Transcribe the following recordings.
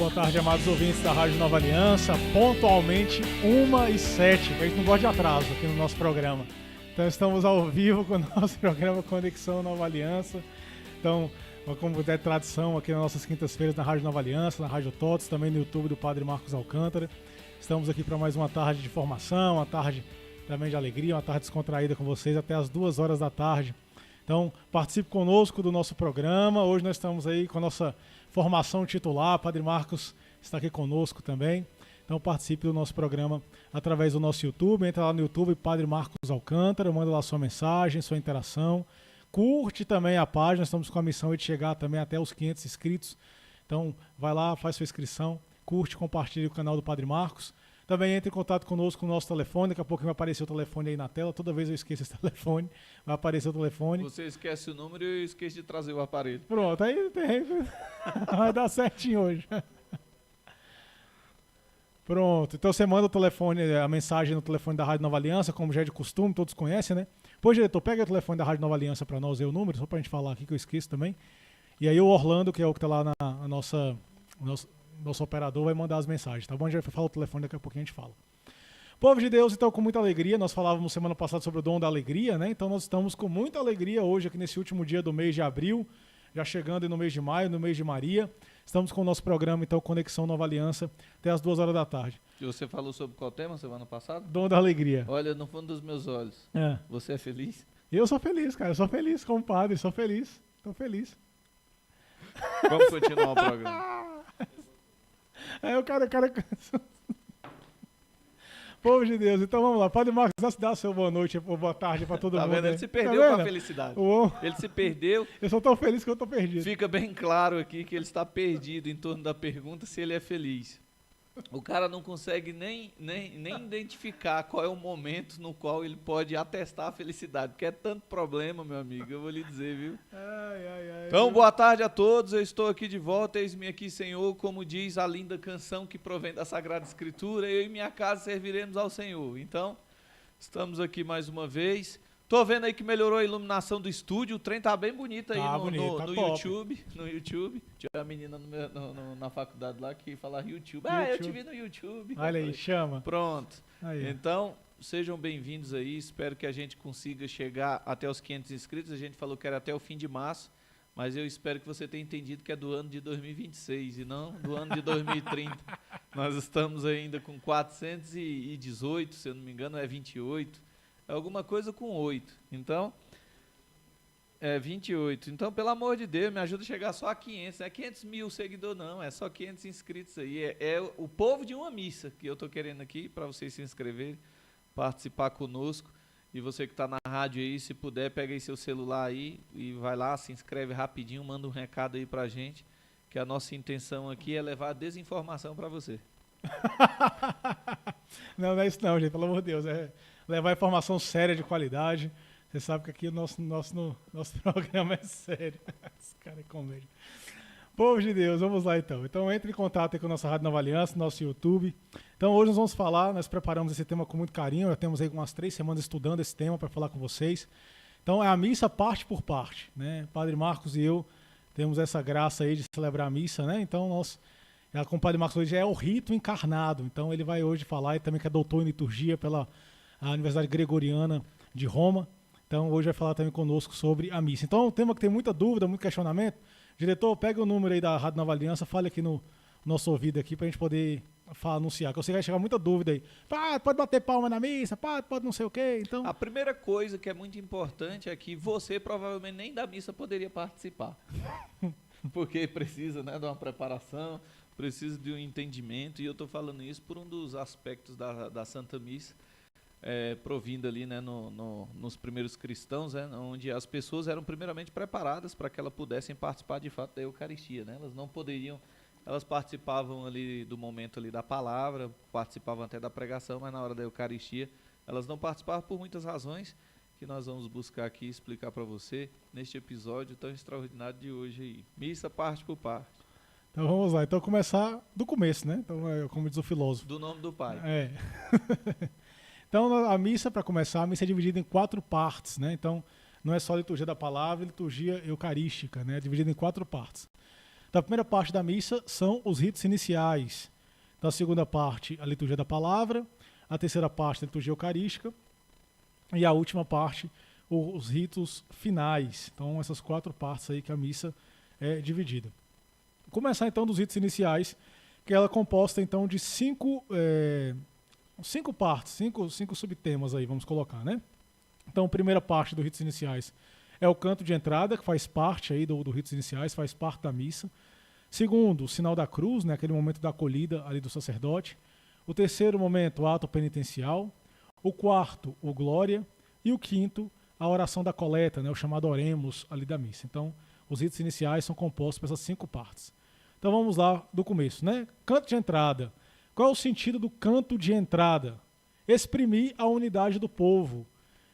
boa tarde, amados ouvintes da Rádio Nova Aliança. Pontualmente 1h07, porque a gente não gosta de atraso aqui no nosso programa. Então estamos ao vivo com o nosso programa Conexão Nova Aliança. Então, como é tradição aqui nas nossas quintas-feiras na Rádio Nova Aliança, na Rádio Tots, também no YouTube do Padre Marcos Alcântara. Estamos aqui para mais uma tarde de formação, uma tarde também de alegria, uma tarde descontraída com vocês até as 2 horas da tarde. Então, participe conosco do nosso programa. Hoje nós estamos aí com a nossa formação titular. Padre Marcos está aqui conosco também. Então, participe do nosso programa através do nosso YouTube. Entra lá no YouTube, Padre Marcos Alcântara, manda lá sua mensagem, sua interação. Curte também a página. Estamos com a missão de chegar também até os 500 inscritos. Então, vai lá, faz sua inscrição, curte, compartilhe o canal do Padre Marcos. Também entre em contato conosco no nosso telefone. Daqui a pouco vai aparecer o telefone aí na tela. Toda vez eu esqueço esse telefone. Vai aparecer o telefone. Você esquece o número e eu esqueço de trazer o aparelho. Pronto, aí tem. Vai dar certinho hoje. Pronto. Então você manda o telefone, a mensagem no telefone da Rádio Nova Aliança, como já é de costume, todos conhecem, né? Pois, diretor, pega o telefone da Rádio Nova Aliança para nós aí o número, só pra gente falar aqui que eu esqueço também. E aí o Orlando, que é o que tá lá na nosso operador, vai mandar as mensagens, tá bom? A gente vai falar o telefone, daqui a pouquinho a gente fala. Povo de Deus, então, com muita alegria, nós falávamos semana passada sobre o dom da alegria, né? Então nós estamos com muita alegria hoje aqui nesse último dia do mês de abril, já chegando no mês de maio, no mês de Maria. Estamos com o nosso programa, então, Conexão Nova Aliança, até as 2 horas da tarde. E você falou sobre qual tema semana passada? Dom da alegria. Olha, no fundo dos meus olhos, Você é feliz? Eu sou feliz, cara, eu sou feliz como padre, sou feliz, tô feliz. Vamos continuar o programa. Aí o cara... Povo de Deus, então vamos lá. Padre Marcos, dá seu boa noite ou boa tarde pra todo mundo. Tá vendo? Ele se perdeu com a felicidade. Ele se perdeu. Eu sou tão feliz que eu tô perdido. Fica bem claro aqui que ele está perdido em torno da pergunta se ele é feliz. O cara não consegue nem identificar qual é o momento no qual ele pode atestar a felicidade, porque é tanto problema, meu amigo, eu vou lhe dizer, viu? Então, boa tarde a todos, eu estou aqui de volta, eis-me aqui, Senhor, como diz a linda canção que provém da Sagrada Escritura, eu e minha casa serviremos ao Senhor. Então, estamos aqui mais uma vez. Tô vendo aí que melhorou a iluminação do estúdio, o trem tá bem bonito aí no YouTube. No YouTube. Tinha uma menina na faculdade lá que falava YouTube. Eu te vi no YouTube. Olha aí, chama. Pronto. Aí. Então, sejam bem-vindos aí. Espero que a gente consiga chegar até os 500 inscritos. A gente falou que era até o fim de março, mas eu espero que você tenha entendido que é do ano de 2026 e não do ano de 2030. Nós estamos ainda com 418, se eu não me engano, é 28. Alguma coisa com 8, então, 28, então, pelo amor de Deus, me ajuda a chegar só a 500, não é 500 mil seguidores não, é só 500 inscritos aí, é o povo de uma missa que eu tô querendo aqui, para vocês se inscreverem, participar conosco, e você que está na rádio aí, se puder, pega aí seu celular aí, e vai lá, se inscreve rapidinho, manda um recado aí pra gente, que a nossa intenção aqui é levar a desinformação para você. Não é isso não, gente, pelo amor de Deus, levar informação séria, de qualidade. Você sabe que aqui o nosso programa é sério. Esse cara é comédia. Povo de Deus, vamos lá então. Então entre em contato aí com a nossa Rádio Nova Aliança, nosso YouTube. Então hoje nós vamos falar, nós preparamos esse tema com muito carinho, já temos aí umas 3 semanas estudando esse tema para falar com vocês. Então é a missa parte por parte, né? Padre Marcos e eu temos essa graça aí de celebrar a missa, né? Então nós, com o Padre Marcos hoje é o rito encarnado. Então ele vai hoje falar, e também que é doutor em liturgia pela a Universidade Gregoriana de Roma. Então, hoje vai falar também conosco sobre a missa. Então, é um tema que tem muita dúvida, muito questionamento. Diretor, pega o número aí da Rádio Nova Aliança, fale aqui no nosso ouvido aqui para a gente poder anunciar, que eu sei que vai chegar muita dúvida aí. Pode bater palma na missa, pode não sei o quê. Então... A primeira coisa que é muito importante é que você provavelmente nem da missa poderia participar. Porque precisa, né, de uma preparação, precisa de um entendimento, e eu estou falando isso por um dos aspectos da Santa Missa, provindo ali, né, nos primeiros cristãos, né, onde as pessoas eram primeiramente preparadas para que elas pudessem participar de fato da Eucaristia, né? Elas não poderiam, elas participavam ali do momento ali da palavra, participavam até da pregação, mas na hora da Eucaristia elas não participavam por muitas razões que nós vamos buscar aqui e explicar para você neste episódio tão extraordinário de hoje aí. Missa parte por parte. Então vamos lá, então começar do começo, né? Então, como diz o filósofo. Do nome do Pai. Então, a missa, para começar, a missa é dividida em 4 partes, né? Então, não é só a liturgia da palavra, a liturgia eucarística, né? É dividida em 4 partes. Então, a primeira parte da missa são os ritos iniciais. Então, a segunda parte, a liturgia da palavra. A terceira parte, a liturgia eucarística. E a última parte, os ritos finais. Então, essas 4 partes aí que a missa é dividida. Vou começar, então, dos ritos iniciais, que ela é composta, então, de 5 partes, 5 subtemas aí, vamos colocar, né? Então, a primeira parte dos ritos iniciais é o canto de entrada, que faz parte aí do ritos iniciais, faz parte da missa. Segundo, o sinal da cruz, né, aquele momento da acolhida ali do sacerdote. O terceiro momento, o ato penitencial. O quarto, o glória. E o quinto, a oração da coleta, né, o chamado oremos ali da missa. Então, os ritos iniciais são compostos por essas 5 partes. Então, vamos lá do começo, né? Canto de entrada. Qual é o sentido do canto de entrada? Exprimir a unidade do povo.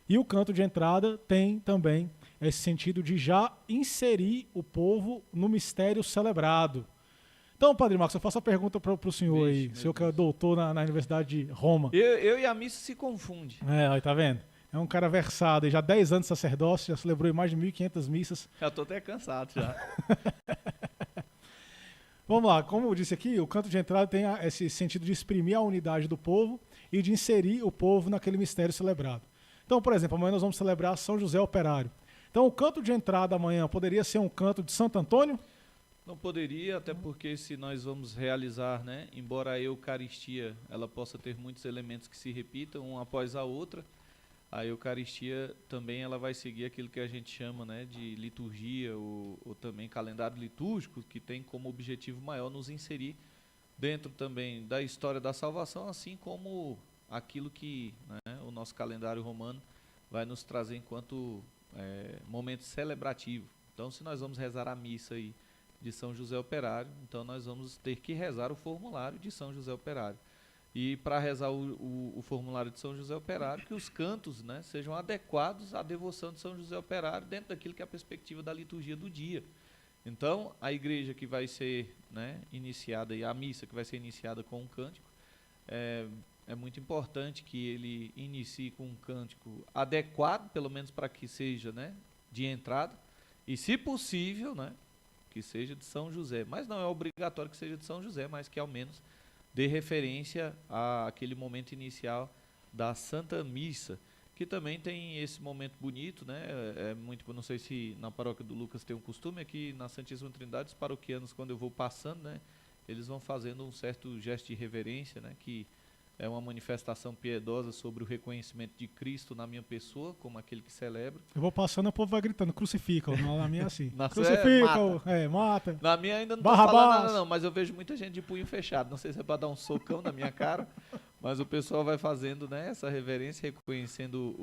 E o canto de entrada tem também esse sentido de já inserir o povo no mistério celebrado. Então, Padre Marcos, eu faço a pergunta para o senhor aí, o senhor que é doutor na Universidade de Roma. Eu e a missa se confundem. Aí, tá vendo? É um cara versado, e já 10 anos de sacerdócio, já celebrou mais de 1.500 missas. Já estou até cansado já. Vamos lá, como eu disse aqui, o canto de entrada tem esse sentido de exprimir a unidade do povo e de inserir o povo naquele mistério celebrado. Então, por exemplo, amanhã nós vamos celebrar São José Operário. Então, o canto de entrada amanhã poderia ser um canto de Santo Antônio? Não poderia, até porque se nós vamos realizar, né, embora a Eucaristia ela possa ter muitos elementos que se repitam uma após a outra, a Eucaristia também ela vai seguir aquilo que a gente chama, né, de liturgia ou também calendário litúrgico, que tem como objetivo maior nos inserir dentro também da história da salvação, assim como aquilo que, né, o nosso calendário romano vai nos trazer enquanto momento celebrativo. Então, se nós vamos rezar a missa aí de São José Operário, então nós vamos ter que rezar o formulário de São José Operário. E para rezar o formulário de São José Operário, que os cantos, né, sejam adequados à devoção de São José Operário dentro daquilo que é a perspectiva da liturgia do dia. Então, a igreja que vai ser, né, iniciada, e a missa que vai ser iniciada com um cântico, é muito importante que ele inicie com um cântico adequado, pelo menos para que seja, né, de entrada, e se possível, né, que seja de São José. Mas não é obrigatório que seja de São José, mas que ao menos dê referência àquele momento inicial da Santa Missa, que também tem esse momento bonito, né? Não sei se na paróquia do Lucas tem um costume, aqui na Santíssima Trindade, os paroquianos, quando eu vou passando, né, eles vão fazendo um certo gesto de reverência, né, que é uma manifestação piedosa sobre o reconhecimento de Cristo na minha pessoa, como aquele que celebra. Eu vou passando e o povo vai gritando, crucifica. Na minha é assim. Crucifica, mata. Na minha ainda não tô falando nada não, mas eu vejo muita gente de punho fechado. Não sei se é para dar um socão na minha cara, mas o pessoal vai fazendo, né, essa reverência, reconhecendo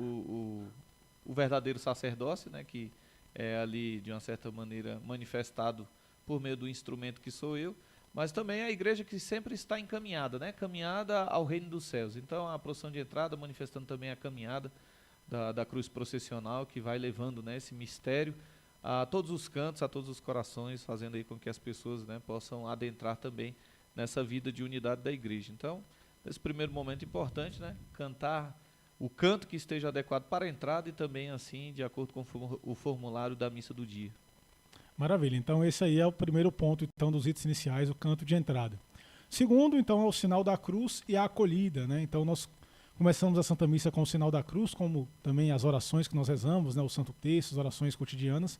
o verdadeiro sacerdócio, né, que é ali, de uma certa maneira, manifestado por meio do instrumento que sou eu. Mas também a igreja que sempre está encaminhada, né? Caminhada ao reino dos céus. Então, a procissão de entrada manifestando também a caminhada da cruz processional, que vai levando, né, esse mistério a todos os cantos, a todos os corações, fazendo aí com que as pessoas, né, possam adentrar também nessa vida de unidade da igreja. Então, nesse primeiro momento importante, né, cantar o canto que esteja adequado para a entrada e também, assim, de acordo com o formulário da missa do dia. Maravilha, então esse aí é o primeiro ponto então, dos ritos iniciais, o canto de entrada. Segundo, então, é o sinal da cruz e a acolhida, né? Então nós começamos a Santa Missa com o sinal da cruz, como também as orações que nós rezamos, né? O Santo Terço, as orações cotidianas,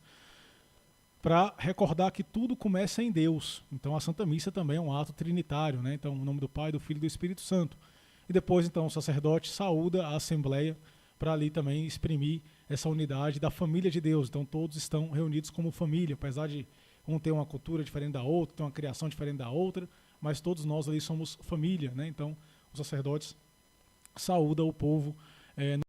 para recordar que tudo começa em Deus. Então a Santa Missa também é um ato trinitário, né? Então, em nome do Pai, do Filho e do Espírito Santo. E depois, então, o sacerdote saúda a Assembleia para ali também exprimir essa unidade da família de Deus. Então todos estão reunidos como família, apesar de um ter uma cultura diferente da outra, ter uma criação diferente da outra, mas todos nós ali somos família, né? Então os sacerdotes saúdam o povo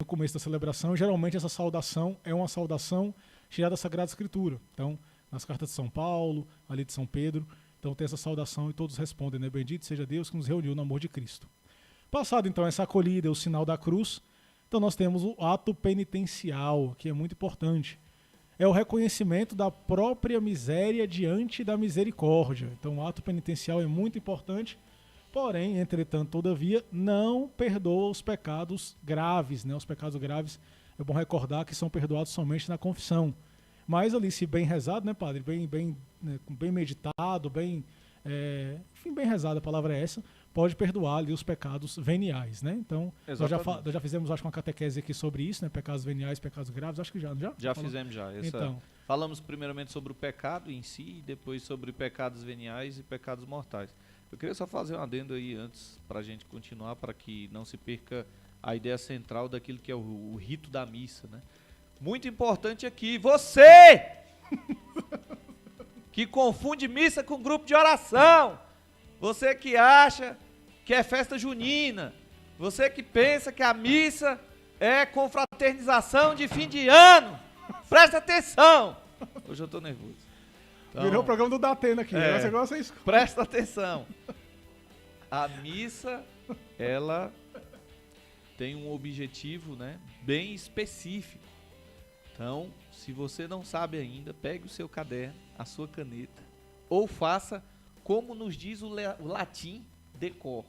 no começo da celebração. Geralmente essa saudação é uma saudação tirada da Sagrada Escritura. Então nas cartas de São Paulo, ali de São Pedro, então tem essa saudação e todos respondem, né? Bendito seja Deus que nos reuniu no amor de Cristo. Passado então essa acolhida, o sinal da cruz, então nós temos o ato penitencial, que é muito importante. É o reconhecimento da própria miséria diante da misericórdia. Então o ato penitencial é muito importante, porém, entretanto, todavia, não perdoa os pecados graves, né? Os pecados graves, é bom recordar que são perdoados somente na confissão. Mas ali, se bem rezado, né, padre? Bem meditado, enfim, bem rezado, a palavra é essa, pode perdoar ali os pecados veniais, né? Então, nós já fizemos, acho, uma catequese aqui sobre isso, né? Pecados veniais, pecados graves, acho que já. Já fizemos já. Então, falamos primeiramente sobre o pecado em si, e depois sobre pecados veniais e pecados mortais. Eu queria só fazer um adendo aí antes, para a gente continuar, para que não se perca a ideia central daquilo que é o rito da missa, né? Muito importante aqui, você que confunde missa com grupo de oração, você que acha que é festa junina, você que pensa que a missa é confraternização de fim de ano, presta atenção. Hoje eu estou nervoso. Então, virou o programa do Datena aqui, você gosta disso? Presta atenção. A missa, ela tem um objetivo, né, bem específico. Então, se você não sabe ainda, pegue o seu caderno, a sua caneta, ou faça como nos diz o latim, decor.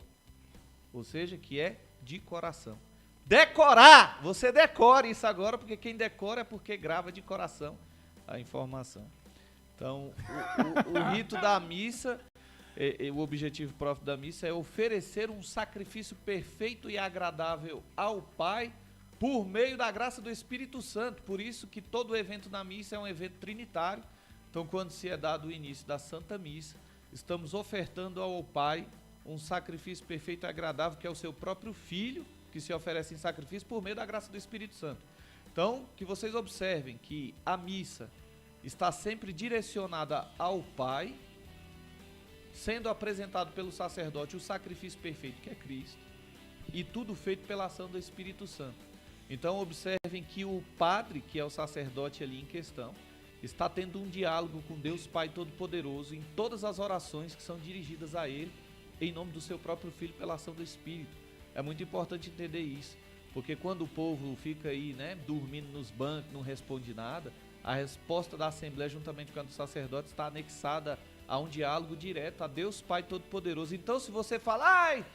Ou seja, que é de coração. Decorar! Você decore isso agora, porque quem decora é porque grava de coração a informação. Então, o rito da missa, o objetivo próprio da missa é oferecer um sacrifício perfeito e agradável ao Pai por meio da graça do Espírito Santo. Por isso que todo evento da missa é um evento trinitário. Então, quando se é dado o início da Santa Missa, estamos ofertando ao Pai um sacrifício perfeito e agradável, que é o seu próprio Filho, que se oferece em sacrifício por meio da graça do Espírito Santo. Então, que vocês observem que a missa está sempre direcionada ao Pai, sendo apresentado pelo sacerdote o sacrifício perfeito, que é Cristo, e tudo feito pela ação do Espírito Santo. Então, observem que o padre, que é o sacerdote ali em questão, está tendo um diálogo com Deus Pai Todo-Poderoso em todas as orações que são dirigidas a Ele, em nome do seu próprio Filho, pela ação do Espírito. É muito importante entender isso, porque quando o povo fica aí, né, dormindo nos bancos, não responde nada, a resposta da Assembleia, juntamente com a do sacerdote, está anexada a um diálogo direto a Deus Pai Todo-Poderoso. Então, se você fala, ai,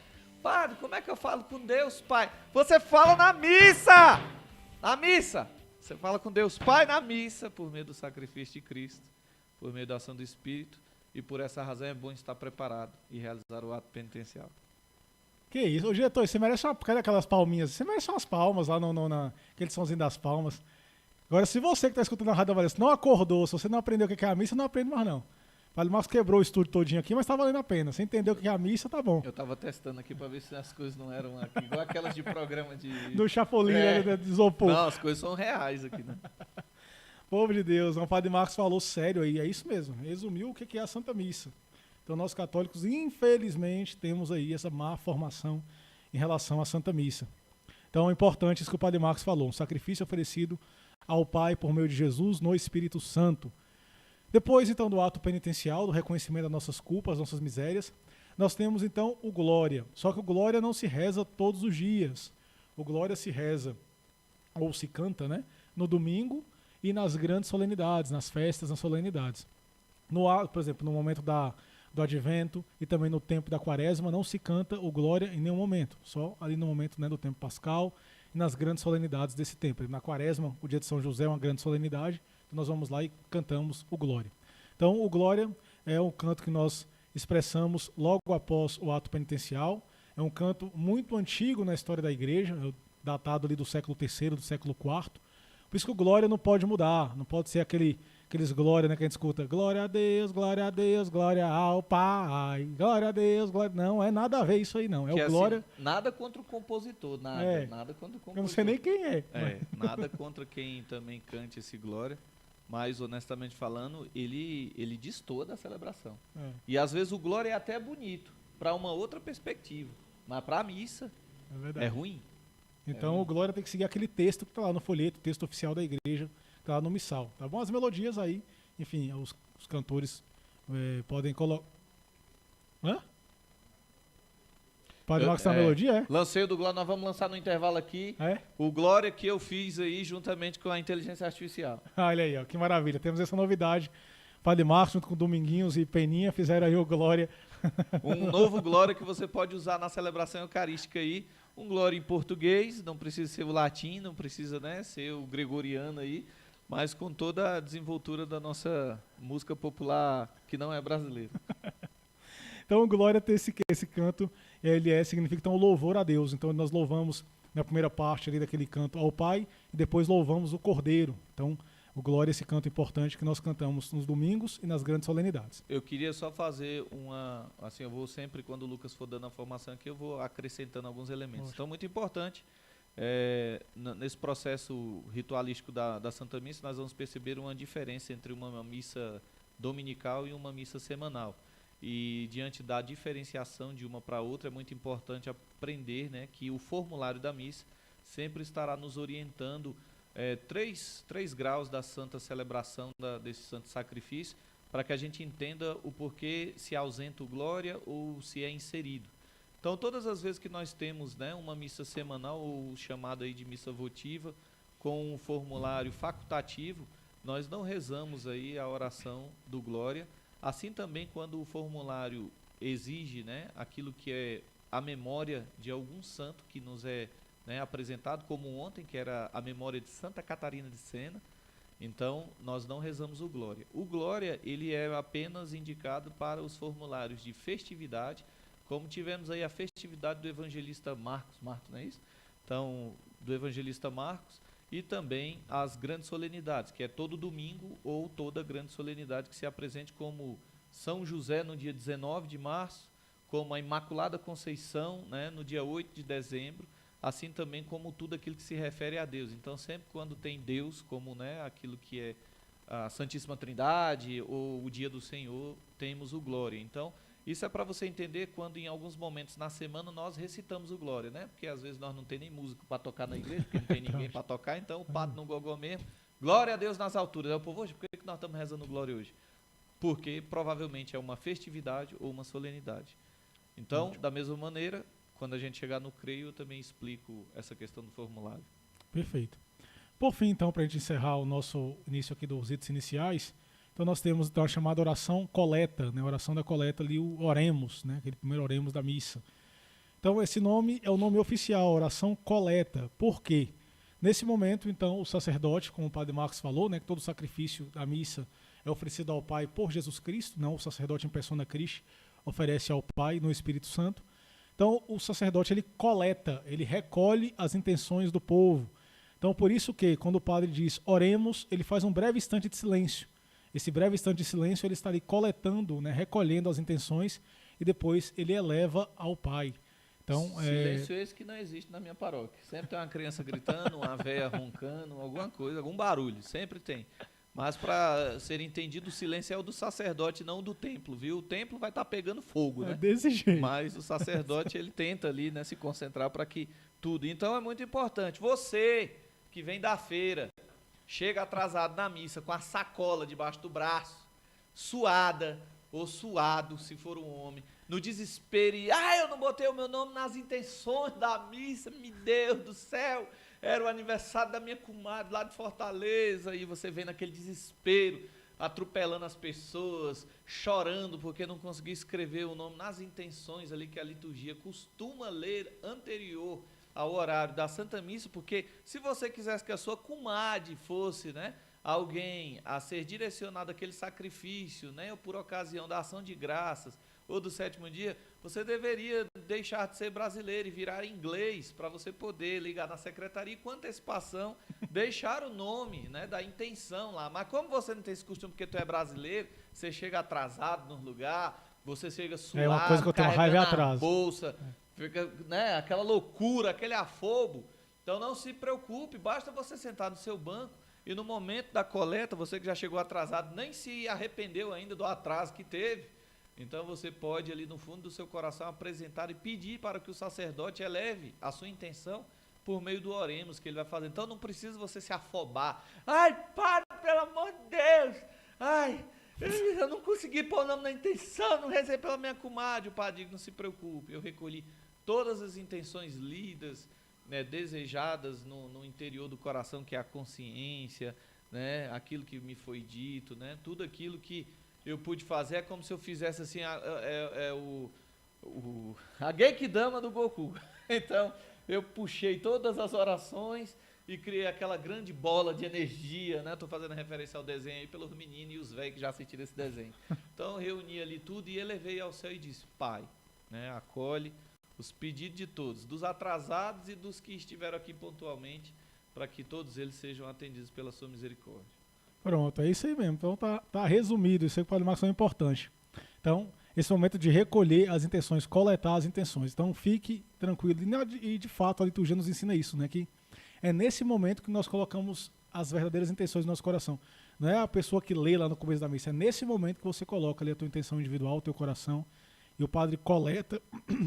padre, como é que eu falo com Deus Pai? Você fala na missa! Na missa! Você fala com Deus Pai na missa, por meio do sacrifício de Cristo, por meio da ação do Espírito, e por essa razão é bom estar preparado e realizar o ato penitencial. Que isso, ô diretor, você merece cadê aquelas palminhas? Você merece umas palmas lá aquele somzinho das palmas. Agora, se você que está escutando a Rádio Valença não acordou, se você não aprendeu o que é a missa, não aprende mais não. O Padre Marcos quebrou o estúdio todinho aqui, mas tá valendo a pena. Você entendeu o que é a missa, tá bom. Eu tava testando aqui pra ver se as coisas não eram aqui, igual aquelas de programa de... Do Chapolin, né, de isopor. Não, as coisas são reais aqui, né? Pobre de Deus, o Padre Marcos falou sério aí, é isso mesmo. Resumiu o que é a Santa Missa. Então, nós católicos, infelizmente, temos aí essa má formação em relação à Santa Missa. Então, é importante isso que o Padre Marcos falou, um sacrifício oferecido ao Pai por meio de Jesus no Espírito Santo. Depois, então, do ato penitencial, do reconhecimento das nossas culpas, das nossas misérias, nós temos, então, o Glória. Só que o Glória não se reza todos os dias. O Glória se reza, ou se canta, né, no domingo e nas grandes solenidades, nas festas, nas solenidades. Por exemplo, no momento do Advento e também no tempo da Quaresma, não se canta o Glória em nenhum momento. Só ali no momento, né, do tempo pascal e nas grandes solenidades desse tempo. Na Quaresma, o dia de São José é uma grande solenidade, então nós vamos lá e cantamos o Glória. Então, o Glória é um canto que nós expressamos logo após o ato penitencial. É um canto muito antigo na história da igreja, datado ali do século III, do século IV. Por isso que o Glória não pode mudar, não pode ser aqueles Glória, né, que a gente escuta. Glória a Deus, glória ao Pai, glória a Deus, glória... Não, é nada a ver isso aí não. É que o Glória... Assim, nada contra o compositor, nada contra o compositor. Eu não sei nem quem é. Nada contra quem também cante esse Glória, mas honestamente falando, ele destoa da celebração. E às vezes o Glória é até bonito, para uma outra perspectiva, mas para a missa é ruim. Então o Glória tem que seguir aquele texto que está lá no folheto, texto oficial da igreja, que está lá no missal. Tá bom? As melodias aí, enfim, os cantores podem colocar... Hã? Padre Marcos, tá na melodia, Lancei o do Glória, nós vamos lançar no intervalo aqui. O Glória que eu fiz aí juntamente com a inteligência artificial. Olha aí, ó, que maravilha. Temos essa novidade. Padre Marcos, junto com Dominguinhos e Peninha, fizeram aí o Glória. Um novo Glória que você pode usar na celebração eucarística aí. Um Glória em português, não precisa ser o latim, não precisa, né, ser o gregoriano aí. mas com toda a desenvoltura da nossa música popular que não é brasileira. Então, glória tem esse canto, significa então louvor a Deus. Então, nós louvamos na primeira parte ali daquele canto ao Pai e depois louvamos o Cordeiro. Então, o glória é esse canto importante que nós cantamos nos domingos e nas grandes solenidades. Eu queria só fazer assim, eu vou sempre, quando o Lucas for dando a formação aqui, eu vou acrescentando alguns elementos. Então, muito importante, nesse processo ritualístico da Santa Missa, nós vamos perceber uma diferença entre uma missa dominical e uma missa semanal. E diante da diferenciação de uma para outra, é muito importante aprender, né, que o formulário da missa sempre estará nos orientando três graus da santa celebração desse santo sacrifício, para que a gente entenda o porquê se ausenta o glória ou se é inserido. Então, todas as vezes que nós temos, né, uma missa semanal, ou chamada aí de missa votiva, com um formulário facultativo, nós não rezamos aí a oração do glória. Assim também quando o formulário exige, né, aquilo que é a memória de algum santo que nos é, né, apresentado, como ontem, que era a memória de Santa Catarina de Sena, então nós não rezamos o glória. O glória, ele é apenas indicado para os formulários de festividade, como tivemos aí a festividade do evangelista Marcos, não é isso? Então, do evangelista Marcos, e também as grandes solenidades, que é todo domingo ou toda grande solenidade que se apresente, como São José no dia 19 de março, como a Imaculada Conceição, né, no dia 8 de dezembro, assim também como tudo aquilo que se refere a Deus. Então, sempre quando tem Deus, como, né, aquilo que é a Santíssima Trindade ou o Dia do Senhor, temos o glória. Então, isso é para você entender quando em alguns momentos na semana nós recitamos o glória, né? Porque às vezes nós não tem nem músico para tocar na igreja, porque não tem ninguém para tocar, então o pato no gogó mesmo. Glória a Deus nas alturas. Aí o povo, hoje, por que nós estamos rezando glória hoje? Porque provavelmente é uma festividade ou uma solenidade. Então, da mesma maneira, quando a gente chegar no creio, eu também explico essa questão do formulário. Perfeito. Por fim, então, para a gente encerrar o nosso início aqui dos ritos iniciais, então nós temos então, a chamada oração coleta, né? A oração da coleta ali, o oremos, né? Aquele primeiro oremos da missa. Então esse nome é o nome oficial, oração coleta. Por quê? Nesse momento, então, o sacerdote, como o padre Marcos falou, né, que todo sacrifício da missa é oferecido ao Pai por Jesus Cristo, não o sacerdote em persona Christi oferece ao Pai no Espírito Santo. Então o sacerdote ele coleta, ele recolhe as intenções do povo. Então por isso que quando o padre diz oremos, ele faz um breve instante de silêncio. Esse breve instante de silêncio ele está ali coletando, né, recolhendo as intenções e depois ele eleva ao Pai. Então, silêncio esse que não existe na minha paróquia. Sempre tem uma criança gritando, uma véia roncando, alguma coisa, algum barulho, sempre tem. Mas para ser entendido, o silêncio é o do sacerdote, não o do templo, viu? O templo vai estar pegando fogo, né? É desse jeito. Mas o sacerdote, ele tenta ali, né, se concentrar para que tudo. Então é muito importante. Você que vem da feira, chega atrasado na missa com a sacola debaixo do braço, suada ou suado, se for um homem, no desespero e, eu não botei o meu nome nas intenções da missa, meu Deus do céu, era o aniversário da minha comadre lá de Fortaleza, e você vem naquele desespero, atropelando as pessoas, chorando porque não conseguiu escrever o nome nas intenções ali que a liturgia costuma ler anterior ao horário da Santa Missa, porque se você quisesse que a sua comadre fosse, né, alguém a ser direcionado àquele sacrifício, né, ou por ocasião da ação de graças, ou do sétimo dia, você deveria deixar de ser brasileiro e virar inglês, para você poder ligar na secretaria e com antecipação deixar o nome, né, da intenção lá. Mas como você não tem esse costume porque tu é brasileiro, você chega atrasado no lugar, você chega suado, uma coisa que eu tenho raiva atrás. Bolsa, fica, né, aquela loucura, aquele afobo. Então não se preocupe, basta você sentar no seu banco e no momento da coleta, você que já chegou atrasado, nem se arrependeu ainda do atraso que teve, então você pode ali no fundo do seu coração apresentar e pedir para que o sacerdote eleve a sua intenção por meio do oremos que ele vai fazer. Então não precisa você se afobar. Para, pelo amor de Deus! Eu não consegui pôr o nome na intenção, não rezei pela minha comadre. O padre diz, não se preocupe, eu recolhi todas as intenções lidas, né, desejadas no interior do coração, que é a consciência, né, aquilo que me foi dito, né, tudo aquilo que eu pude fazer é como se eu fizesse assim, a Genkidama do Goku. Então, eu puxei todas as orações e criei aquela grande bola de energia, né? Tô fazendo referência ao desenho aí pelos meninos e os velhos que já assistiram esse desenho. Então eu reuni ali tudo e elevei ao céu e disse: Pai, né? Acolhe os pedidos de todos, dos atrasados e dos que estiveram aqui pontualmente, para que todos eles sejam atendidos pela sua misericórdia. Pronto, é isso aí mesmo. Então tá resumido, isso aí que o Padre Marcos é importante. Então, esse momento de recolher as intenções, coletar as intenções. Então, fique tranquilo. E de fato, a liturgia nos ensina isso, né? Que é nesse momento que nós colocamos as verdadeiras intenções do nosso coração. Não é a pessoa que lê lá no começo da missa, é nesse momento que você coloca ali a tua intenção individual, o teu coração, e o padre coleta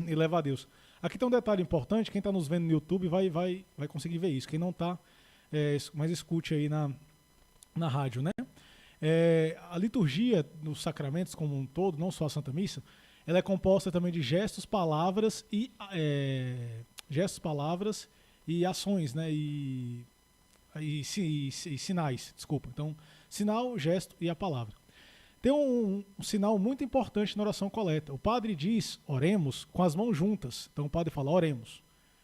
e leva a Deus. Aqui tem um detalhe importante, quem está nos vendo no YouTube vai conseguir ver isso. Quem não está, mas escute aí na rádio, né? A liturgia dos sacramentos como um todo, não só a Santa Missa, ela é composta também de gestos, palavras e ações, né? E sinais, desculpa. Então, sinal, gesto e a palavra. Tem um sinal muito importante na oração coleta. O padre diz, oremos, com as mãos juntas. Então o padre fala, oremos.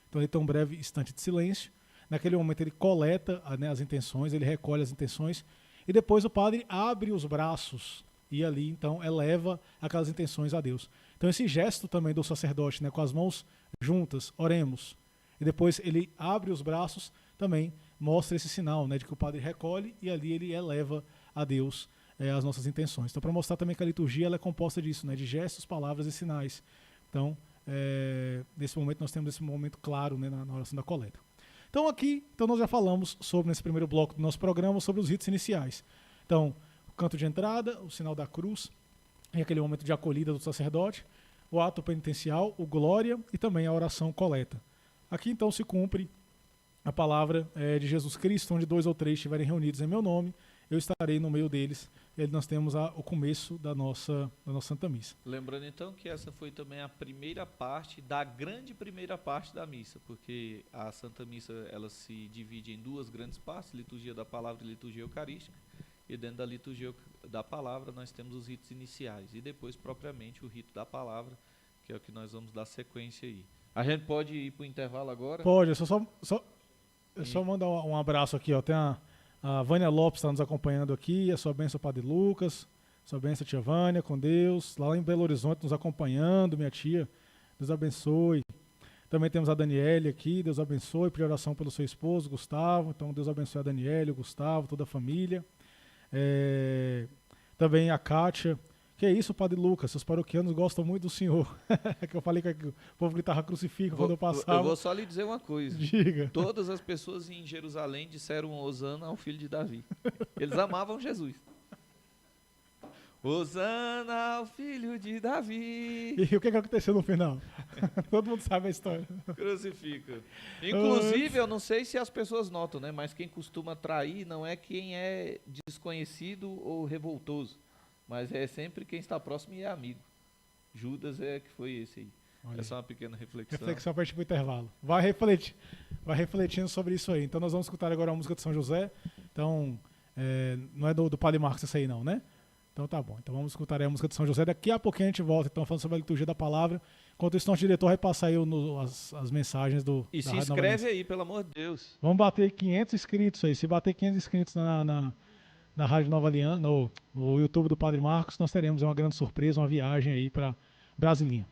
Então ele tem um breve instante de silêncio. Naquele momento ele coleta, né, as intenções, ele recolhe as intenções. E depois o padre abre os braços e ali então eleva aquelas intenções a Deus. Então esse gesto também do sacerdote, né, com as mãos juntas, oremos. E depois ele abre os braços, também mostra esse sinal, né, de que o padre recolhe e ali ele eleva a Deus as nossas intenções. Então, para mostrar também que a liturgia ela é composta disso, né, de gestos, palavras e sinais. Então, nesse momento, nós temos esse momento claro, né, na oração da coleta. Então, então nós já falamos sobre, nesse primeiro bloco do nosso programa, sobre os ritos iniciais. Então, o canto de entrada, o sinal da cruz, e aquele momento de acolhida do sacerdote, o ato penitencial, o glória e também a oração coleta. Aqui, então, se cumpre a palavra de Jesus Cristo, onde 2 ou 3 estiverem reunidos em meu nome, eu estarei no meio deles. E nós temos o começo da nossa Santa Missa. Lembrando então que essa foi também a primeira parte da grande primeira parte da missa, porque a Santa Missa ela se divide em duas grandes partes, liturgia da palavra e liturgia eucarística, e dentro da liturgia da palavra nós temos os ritos iniciais, e depois propriamente o rito da palavra, que é o que nós vamos dar sequência aí. A gente pode ir para o intervalo agora? Pode, eu só mandar um abraço aqui, ó, tem a Vânia Lopes está nos acompanhando aqui, a sua bênção, Padre Lucas, sua bênção, tia Vânia, com Deus, lá em Belo Horizonte nos acompanhando, minha tia, Deus abençoe. Também temos a Daniele aqui, Deus abençoe, pedir oração pelo seu esposo, Gustavo, então Deus abençoe a Daniele, o Gustavo, toda a família. Também a Kátia, que é isso, Padre Lucas, seus paroquianos gostam muito do senhor. Que eu falei que o povo gritava crucifica quando eu passava. Eu vou só lhe dizer uma coisa. Diga. Todas as pessoas em Jerusalém disseram Hosana ao filho de Davi. Eles amavam Jesus. Hosana ao filho de Davi. E o que aconteceu no final? Todo mundo sabe a história. Crucifica. Inclusive, eu não sei se as pessoas notam, né? Mas quem costuma trair não é quem é desconhecido ou revoltoso, mas é sempre quem está próximo e é amigo. Judas que foi esse aí. Olha, é só uma pequena reflexão. Reflexão para a gente ir pro intervalo. Vai refletindo sobre isso aí. Então nós vamos escutar agora a música de São José. Então, não é do Padre Marcos essa aí não, né? Então tá bom. Então vamos escutar aí a música de São José. Daqui a pouquinho a gente volta, então, falando sobre a liturgia da palavra. Enquanto isso, nosso diretor vai passar aí as mensagens do... E se inscreve aí, pelo amor de Deus. Vamos bater 500 inscritos aí. Se bater 500 inscritos na Rádio Nova Aliança, no YouTube do Padre Marcos, nós teremos uma grande surpresa, uma viagem aí para Brasilinha.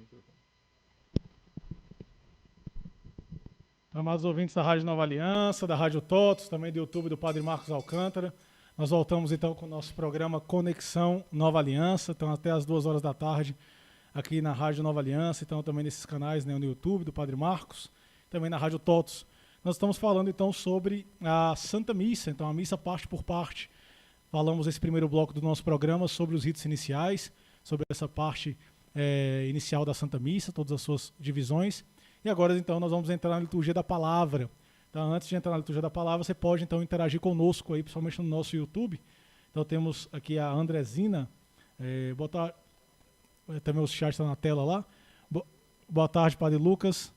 microfone. Amados ouvintes da Rádio Nova Aliança, da Rádio Totos, também do YouTube do Padre Marcos Alcântara. Nós voltamos então com o nosso programa Conexão Nova Aliança, então até as 2 horas da tarde aqui na Rádio Nova Aliança, então também nesses canais, né, no YouTube do Padre Marcos, também na Rádio Totos. Nós estamos falando então sobre a Santa Missa, então a missa parte por parte. Falamos nesse primeiro bloco do nosso programa sobre os ritos iniciais, sobre essa parte inicial da Santa Missa, todas as suas divisões. E agora, então, nós vamos entrar na liturgia da palavra. Então, antes de entrar na liturgia da palavra, você pode, então, interagir conosco aí, principalmente no nosso YouTube. Então, temos aqui a Andrezina. Também o chat está na tela lá. Boa tarde, Padre Lucas.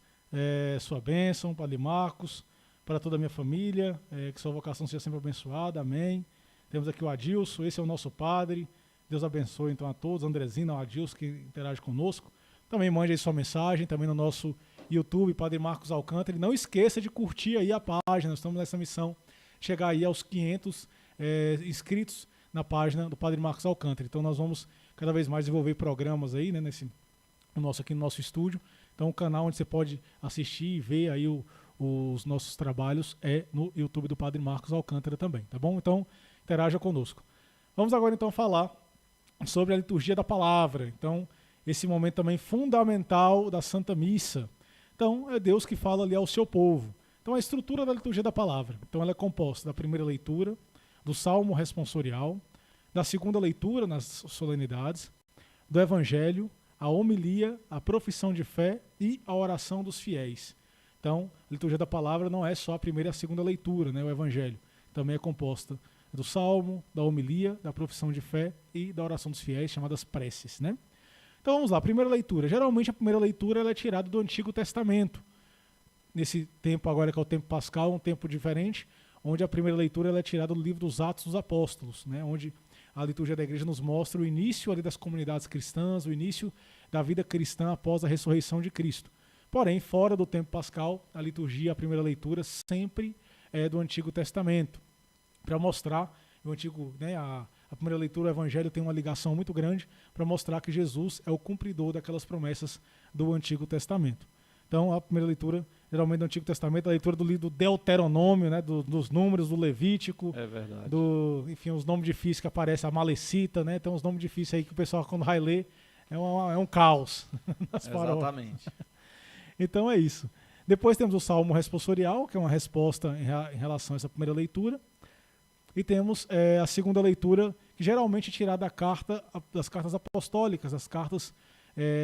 Sua bênção, Padre Marcos. Para toda a minha família. Que sua vocação seja sempre abençoada. Amém. Temos aqui o Adilson. Esse é o nosso Padre. Deus abençoe, então, a todos. Andrezina, o Adilson, que interage conosco. Também mande aí sua mensagem, também no nosso YouTube, Padre Marcos Alcântara. E não esqueça de curtir aí a página. Nós estamos nessa missão, chegar aí aos 500 inscritos na página do Padre Marcos Alcântara. Então nós vamos cada vez mais desenvolver programas aí, né, aqui no nosso estúdio. Então o canal onde você pode assistir e ver aí os nossos trabalhos é no YouTube do Padre Marcos Alcântara também, tá bom? Então interaja conosco. Vamos agora então falar sobre a liturgia da palavra. Então esse momento também fundamental da Santa Missa. Então, é Deus que fala ali ao seu povo. Então, a estrutura da liturgia da palavra. Então, ela é composta da primeira leitura, do salmo responsorial, da segunda leitura nas solenidades, do evangelho, a homilia, a profissão de fé e a oração dos fiéis. Então, a liturgia da palavra não é só a primeira e a segunda leitura, né, o evangelho. Também é composta do salmo, da homilia, da profissão de fé e da oração dos fiéis, chamadas preces, né? Então vamos lá, primeira leitura. Geralmente a primeira leitura ela é tirada do Antigo Testamento. Nesse tempo agora que é o tempo pascal, um tempo diferente, onde a primeira leitura ela é tirada do livro dos Atos dos Apóstolos, né, onde a liturgia da igreja nos mostra o início ali das comunidades cristãs, o início da vida cristã após a ressurreição de Cristo. Porém, fora do tempo pascal, a liturgia, a primeira leitura, sempre é do Antigo Testamento, para mostrar o antigo, né, a primeira leitura do Evangelho tem uma ligação muito grande para mostrar que Jesus é o cumpridor daquelas promessas do Antigo Testamento. Então, a primeira leitura, geralmente do Antigo Testamento, a leitura do livro do Deuteronômio, né, dos números, do Levítico, é verdade. Enfim, os nomes difíceis que aparecem, a Malecita, né, então os nomes difíceis aí que o pessoal quando vai ler é um caos. Exatamente. Então é isso. Depois temos o Salmo responsorial, que é uma resposta em relação a essa primeira leitura. E temos a segunda leitura, que geralmente é tirada das cartas apostólicas, das cartas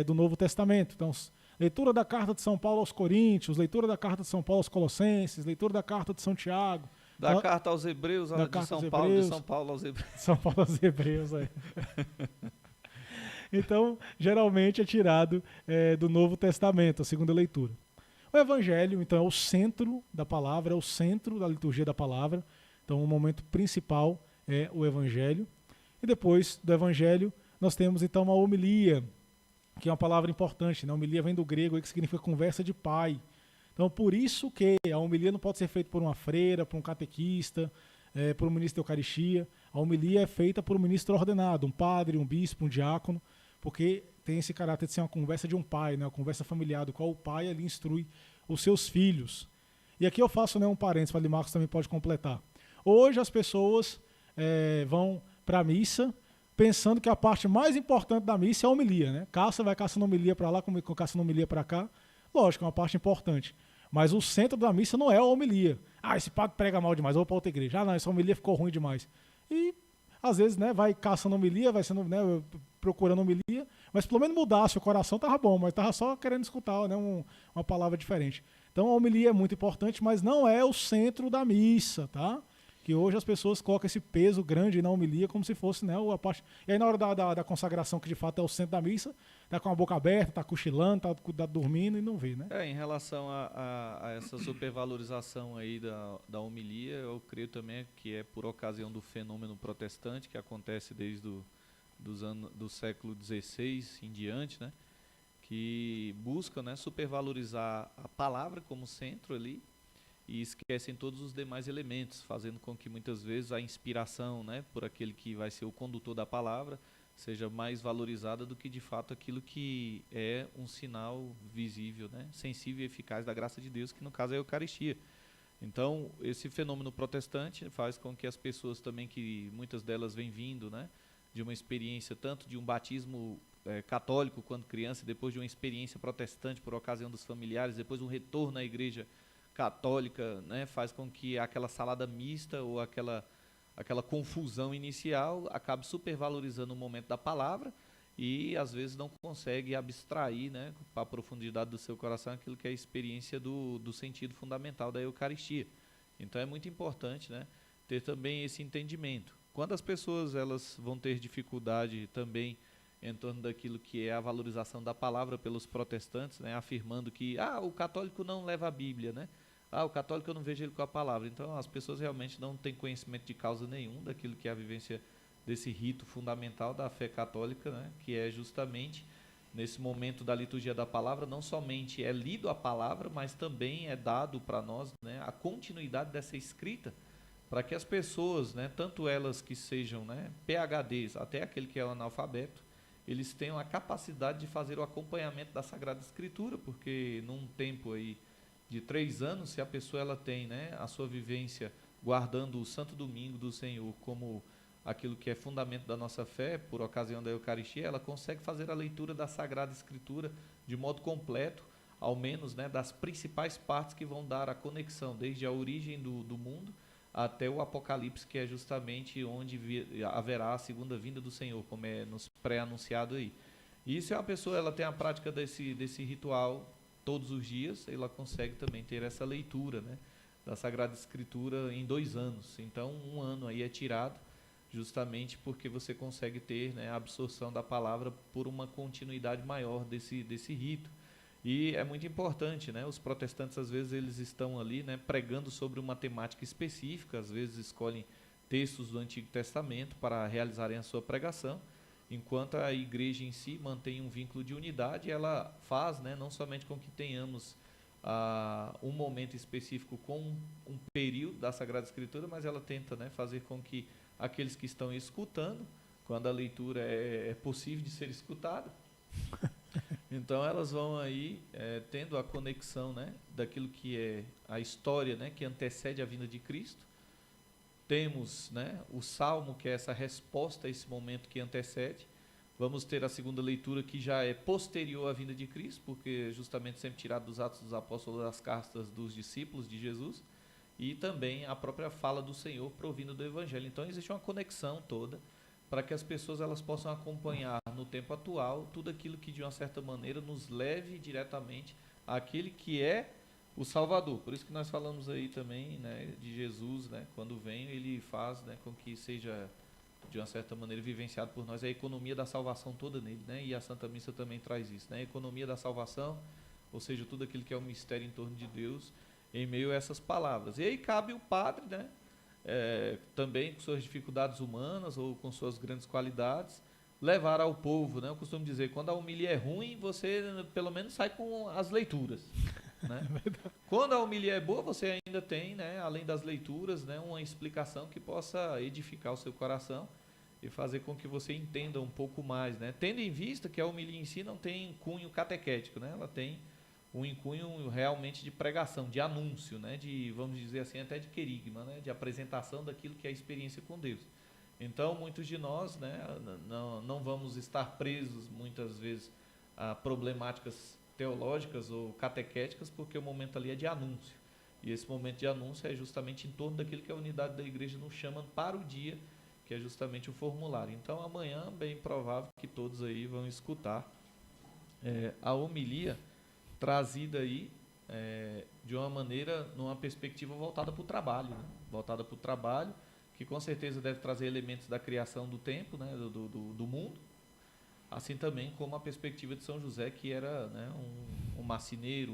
do Novo Testamento. Então, leitura da carta de São Paulo aos Coríntios, leitura da carta de São Paulo aos Colossenses, leitura da carta de São Tiago. Da carta aos Hebreus, de São Paulo aos Hebreus. São Paulo aos Hebreus, é. Então, geralmente é tirado do Novo Testamento, a segunda leitura. O Evangelho, então, é o centro da palavra, é o centro da liturgia da palavra. Então, o momento principal é o Evangelho. E depois do Evangelho, nós temos, então, uma homilia, que é uma palavra importante, né? A homilia vem do grego, que significa conversa de pai. Então, por isso que a homilia não pode ser feita por uma freira, por um catequista, por um ministro da Eucaristia. A homilia é feita por um ministro ordenado, um padre, um bispo, um diácono, porque tem esse caráter de ser uma conversa de um pai, né? Uma conversa familiar, do qual o pai ali instrui os seus filhos. E aqui eu faço, né, um parênteses, o Padre Marcos também pode completar. Hoje as pessoas vão para a missa pensando que a parte mais importante da missa é a homilia, né? Vai caçando homilia para lá, caçando homilia para cá. Lógico, é uma parte importante. Mas o centro da missa não é a homilia. Esse padre prega mal demais, vou para outra igreja. Não, essa homilia ficou ruim demais. E às vezes, né, vai caçando homilia, vai sendo, né, procurando homilia, mas pelo menos mudasse, o coração estava bom, mas estava só querendo escutar, né, uma palavra diferente. Então a homilia é muito importante, mas não é o centro da missa, tá? Que hoje as pessoas colocam esse peso grande na homilia como se fosse, né, a parte... E aí na hora da consagração, que de fato é o centro da missa, tá com a boca aberta, tá cochilando, tá dormindo e não vê, né? Em relação a essa supervalorização aí da homilia, eu creio também que é por ocasião do fenômeno protestante, que acontece desde do século XVI em diante, né, que busca, né, supervalorizar a palavra como centro ali, e esquecem todos os demais elementos, fazendo com que muitas vezes a inspiração, né, por aquele que vai ser o condutor da palavra, seja mais valorizada do que de fato aquilo que é um sinal visível, né, sensível e eficaz da graça de Deus, que no caso é a Eucaristia. Então, esse fenômeno protestante faz com que as pessoas também, que muitas delas vêm vindo, né, de uma experiência tanto de um batismo católico quando criança, depois de uma experiência protestante por ocasião dos familiares, depois um retorno à igreja católica, né, faz com que aquela salada mista ou aquela confusão inicial acabe supervalorizando o momento da palavra e às vezes não consegue abstrair, né, para a profundidade do seu coração aquilo que é a experiência do sentido fundamental da Eucaristia. Então é muito importante, né, ter também esse entendimento. Quando as pessoas elas vão ter dificuldade também em torno daquilo que é a valorização da palavra pelos protestantes, né, afirmando que o católico não leva a Bíblia, né? O católico eu não vejo ele com a palavra. Então as pessoas realmente não têm conhecimento de causa nenhum daquilo que é a vivência desse rito fundamental da fé católica, né, que é justamente nesse momento da liturgia da palavra, não somente é lido a palavra, mas também é dado para nós, né, a continuidade dessa escrita, para que as pessoas, né, tanto elas que sejam, né, PhDs, até aquele que é o analfabeto, eles tenham a capacidade de fazer o acompanhamento da Sagrada Escritura, porque num tempo aí de 3 anos, se a pessoa ela tem, né, a sua vivência guardando o Santo Domingo do Senhor como aquilo que é fundamento da nossa fé, por ocasião da Eucaristia, ela consegue fazer a leitura da Sagrada Escritura de modo completo, ao menos, né, das principais partes que vão dar a conexão, desde a origem do mundo até o Apocalipse, que é justamente onde haverá a segunda vinda do Senhor, como é nos pré-anunciado aí. E se a pessoa ela tem a prática desse ritual todos os dias, ela consegue também ter essa leitura, né, da Sagrada Escritura em 2 anos. Então, 1 ano aí é tirado, justamente porque você consegue ter, né, a absorção da palavra por uma continuidade maior desse rito. E é muito importante, né, os protestantes às vezes eles estão ali, né, pregando sobre uma temática específica, às vezes escolhem textos do Antigo Testamento para realizarem a sua pregação, enquanto a igreja em si mantém um vínculo de unidade. Ela faz, né, não somente com que tenhamos um momento específico com um período da Sagrada Escritura, mas ela tenta, né, fazer com que aqueles que estão escutando, quando a leitura é possível de ser escutada, então elas vão aí tendo a conexão, né, daquilo que é a história, né, que antecede a vinda de Cristo. Temos, né, o Salmo, que é essa resposta a esse momento que antecede. Vamos ter a segunda leitura, que já é posterior à vinda de Cristo, porque justamente sempre tirado dos Atos dos Apóstolos, das cartas dos discípulos de Jesus, e também a própria fala do Senhor provindo do Evangelho. Então existe uma conexão toda para que as pessoas elas possam acompanhar no tempo atual tudo aquilo que de uma certa maneira nos leve diretamente àquele que é o Salvador. Por isso que nós falamos aí também, né, de Jesus, né, quando vem ele faz, né, com que seja de uma certa maneira vivenciado por nós a economia da salvação toda nele, né, e a Santa Missa também traz isso, né, a economia da salvação, ou seja, tudo aquilo que é o mistério em torno de Deus em meio a essas palavras. E aí cabe o padre, né, também com suas dificuldades humanas ou com suas grandes qualidades, levar ao povo, né? Eu costumo dizer, quando a homilia é ruim, você pelo menos sai com as leituras, né? Quando a homilia é boa, você ainda tem, né, além das leituras, né, uma explicação que possa edificar o seu coração e fazer com que você entenda um pouco mais, né? Tendo em vista que a homilia em si não tem cunho catequético, né? Ela tem um cunho realmente de pregação, de anúncio, né, de, vamos dizer assim, até de querigma, né, de apresentação daquilo que é a experiência com Deus. Então, muitos de nós, né, não vamos estar presos, muitas vezes, a problemáticas teológicas ou catequéticas, porque o momento ali é de anúncio. E esse momento de anúncio é justamente em torno daquilo que a unidade da igreja nos chama para o dia, que é justamente o formulário. Então, amanhã, bem provável que todos aí vão escutar a homilia trazida aí de uma maneira, numa perspectiva voltada para o trabalho, né? Voltada para o trabalho, que com certeza deve trazer elementos da criação do tempo, né? do mundo, assim também como a perspectiva de São José, que era, né, um marceneiro,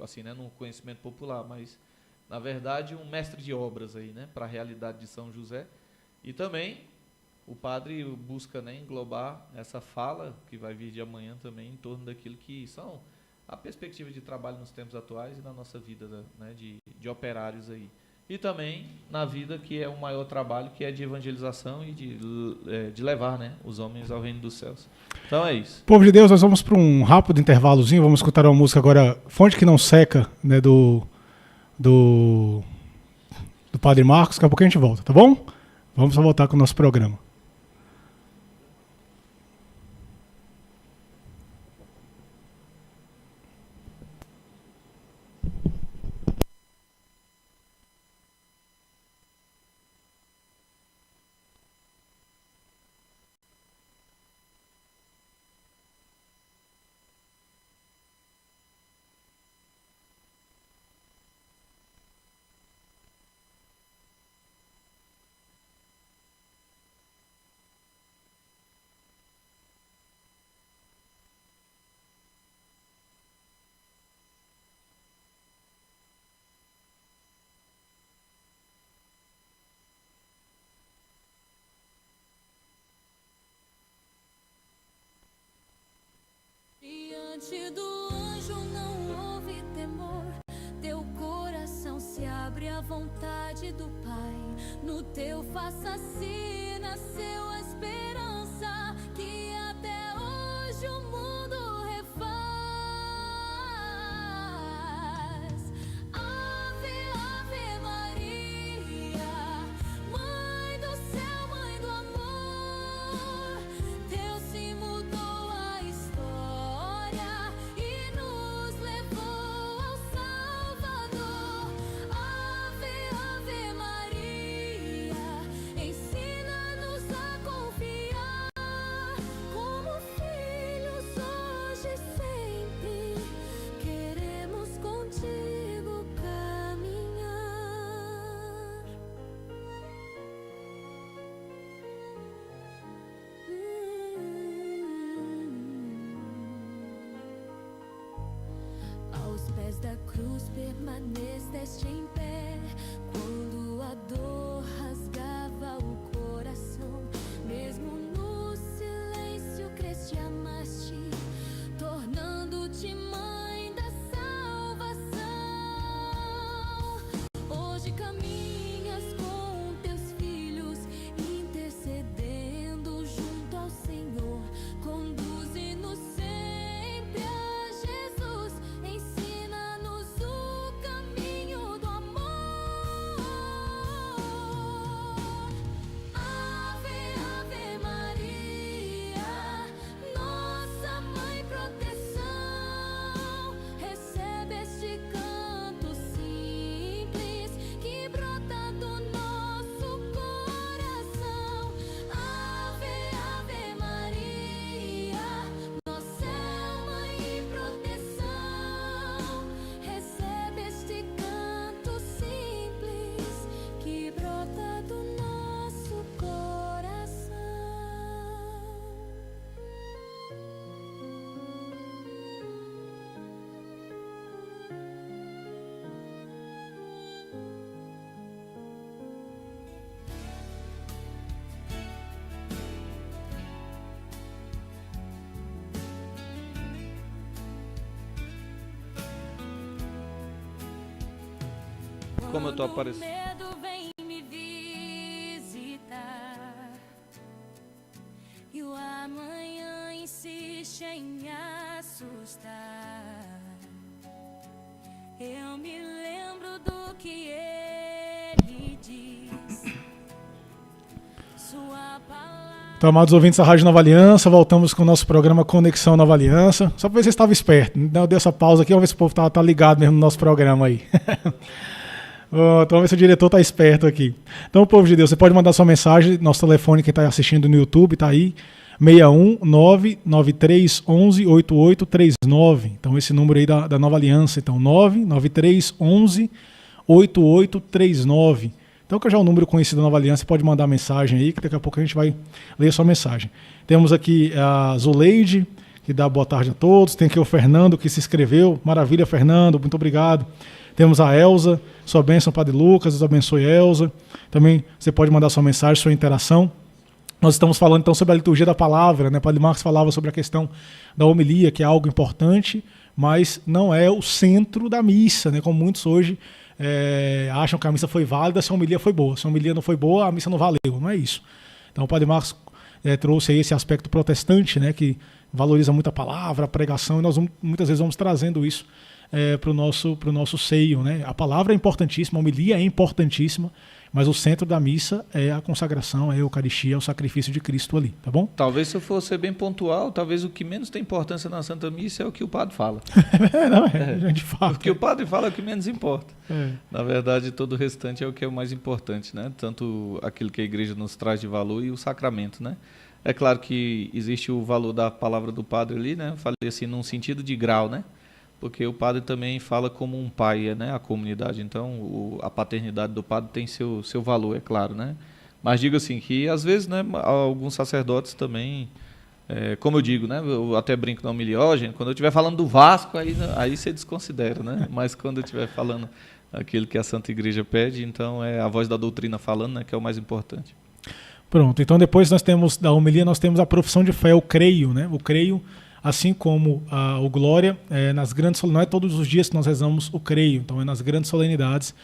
assim, né, no conhecimento popular, mas na verdade um mestre de obras aí, né, para a realidade de São José. E também o padre busca, né, englobar essa fala que vai vir de amanhã também em torno daquilo que são a perspectiva de trabalho nos tempos atuais e na nossa vida, né, de operários aí. e também na vida, que é o maior trabalho, que é de evangelização e de levar, né, os homens ao reino dos céus. Então é isso. Povo de Deus, nós vamos para um rápido intervalozinho, vamos escutar uma música agora, Fonte que Não Seca, né, do Padre Marcos, daqui a pouco a gente volta, tá bom? Vamos só voltar com o nosso programa. Diante do anjo não houve temor, teu coração se abre à vontade do Pai. No teu faça-se nasceu a esperança que até hoje o mundo refaz. Ave, Ave Maria, Mãe do céu, Mãe do amor, Deus se mudou a história e nos levou ao Salvador. Ave, Ave Maria, ensina-nos a confiar como filhos hoje e sempre. Queremos contigo caminhar. Aos pés da cruz permaneceste em pé, quando a dor rasgava o coração. Mesmo no silêncio cresce, amaste, tornando-te mãe da salvação. Hoje caminhas com teus filhos, intercedendo junto ao Senhor. Conduze-nos sempre a Jesus, ensina-nos o caminho do amor. Ave, Ave Maria, nossa mãe proteção, recebe este canto simples que brota do nosso coração. Ave, Ave Maria, nossa mãe proteção, recebe este canto simples que brota do nosso coração. Como eu tô Quando o aparecendo. medo vem me visitar e o amanhã insiste em me assustar, eu me lembro do que ele diz. Sua palavra. Então, amados ouvintes da Rádio Nova Aliança, voltamos com o nosso programa Conexão Nova Aliança. Só para ver se você estava esperto. Eu dei essa pausa aqui, vamos ver se o povo tá ligado mesmo no nosso programa aí. Então, vamos ver se o diretor está esperto aqui. Então, povo de Deus, você pode mandar sua mensagem. Nosso telefone, quem está assistindo no YouTube, está aí. 61993118839. Então, esse número aí da Nova Aliança. Então, 993118839. Então, que já é um número conhecido da Nova Aliança, você pode mandar mensagem aí, que daqui a pouco a gente vai ler a sua mensagem. Temos aqui a Zuleide, que dá boa tarde a todos. Tem aqui o Fernando, que se inscreveu. Maravilha, Fernando, muito obrigado. Temos a Elza, sua bênção, Padre Lucas, Deus abençoe, Elza. Também você pode mandar sua mensagem, sua interação. Nós estamos falando então sobre a liturgia da palavra, né? Padre Marcos falava sobre a questão da homilia, que é algo importante, mas não é o centro da missa, né? Como muitos hoje acham que a missa foi válida se a homilia foi boa. Se a homilia não foi boa, a missa não valeu. Não é isso. Então o Padre Marcos trouxe aí esse aspecto protestante, né, que valoriza muito a palavra, a pregação, e nós muitas vezes vamos trazendo isso para o nosso seio, né? A palavra é importantíssima, a homilia é importantíssima, mas o centro da missa é a consagração, é a Eucaristia, é o sacrifício de Cristo ali, tá bom? Talvez, se eu for ser bem pontual, talvez o que menos tem importância na Santa Missa é o que o padre fala. De fato. O que o padre fala é o que menos importa. Na verdade, todo o restante é o que é o mais importante, né? Tanto aquilo que a igreja nos traz de valor e o sacramento, né? É claro que existe o valor da palavra do padre ali, né? Eu falei assim, num sentido de grau, né? Porque o padre também fala como um pai, né? A comunidade. Então, a paternidade do padre tem seu valor, é claro, né? Mas digo assim, que às vezes, né, alguns sacerdotes também, como eu digo, né? Eu até brinco na homilia, quando eu estiver falando do Vasco, aí você desconsidera, né? Mas quando eu estiver falando aquilo que a Santa Igreja pede, então é a voz da doutrina falando, né? Que é o mais importante. Pronto, então depois nós temos, da homilia, nós temos a profissão de fé, o creio, né? O creio, assim como o Glória, nas grandes não é todos os dias que nós rezamos o creio, então é nas grandes solenidades,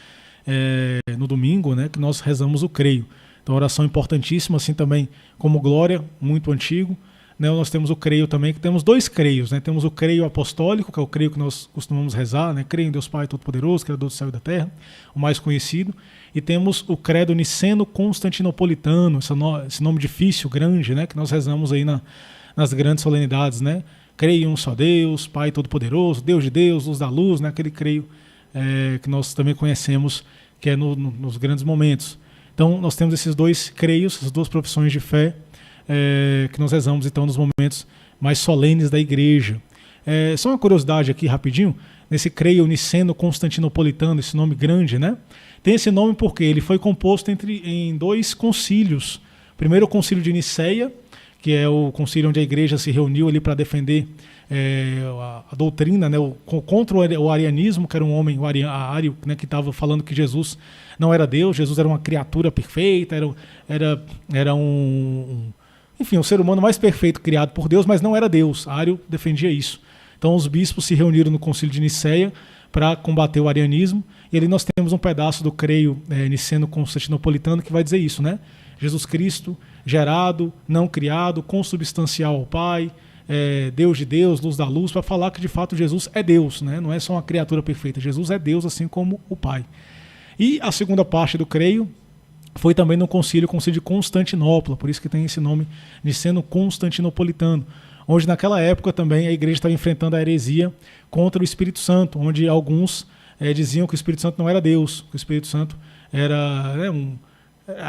no domingo, né, que nós rezamos o creio. Então oração importantíssima, assim também como Glória, muito antigo, né? Nós temos o creio também, que temos dois creios, né? Temos o creio apostólico, que é o creio que nós costumamos rezar, né? Creio em Deus Pai Todo-Poderoso, Criador do céu e da terra, o mais conhecido, e temos o credo niceno-constantinopolitano, esse nome difícil, grande, né, que nós rezamos aí nas grandes solenidades, né? Creio em um só Deus, Pai Todo-Poderoso, Deus de Deus, luz da luz, né? Aquele creio que nós também conhecemos, que é nos grandes momentos. Então, nós temos esses dois creios, essas duas profissões de fé, que nós rezamos, então, nos momentos mais solenes da Igreja. Só uma curiosidade aqui, rapidinho, nesse creio niceno-constantinopolitano, esse nome grande, né? Tem esse nome porque ele foi composto em dois concílios. Primeiro, o concílio de Niceia, que é o concílio onde a igreja se reuniu ali para defender a doutrina, né, contra o arianismo, que era um homem, Ario, né, que estava falando que Jesus não era Deus, Jesus era uma criatura perfeita, era um ser humano mais perfeito criado por Deus, mas não era Deus. Ario defendia isso. Então os bispos se reuniram no concílio de Niceia para combater o arianismo, e ali nós temos um pedaço do creio niceno-constantinopolitano que vai dizer isso, né? Jesus Cristo, gerado, não criado, consubstancial ao Pai, Deus de Deus, luz da luz, para falar que de fato Jesus é Deus, né? Não é só uma criatura perfeita, Jesus é Deus assim como o Pai. E a segunda parte do creio foi também no concílio de Constantinopla, por isso que tem esse nome niceno-constantinopolitano, onde naquela época também a igreja estava enfrentando a heresia contra o Espírito Santo, onde alguns diziam que o Espírito Santo não era Deus, que o Espírito Santo era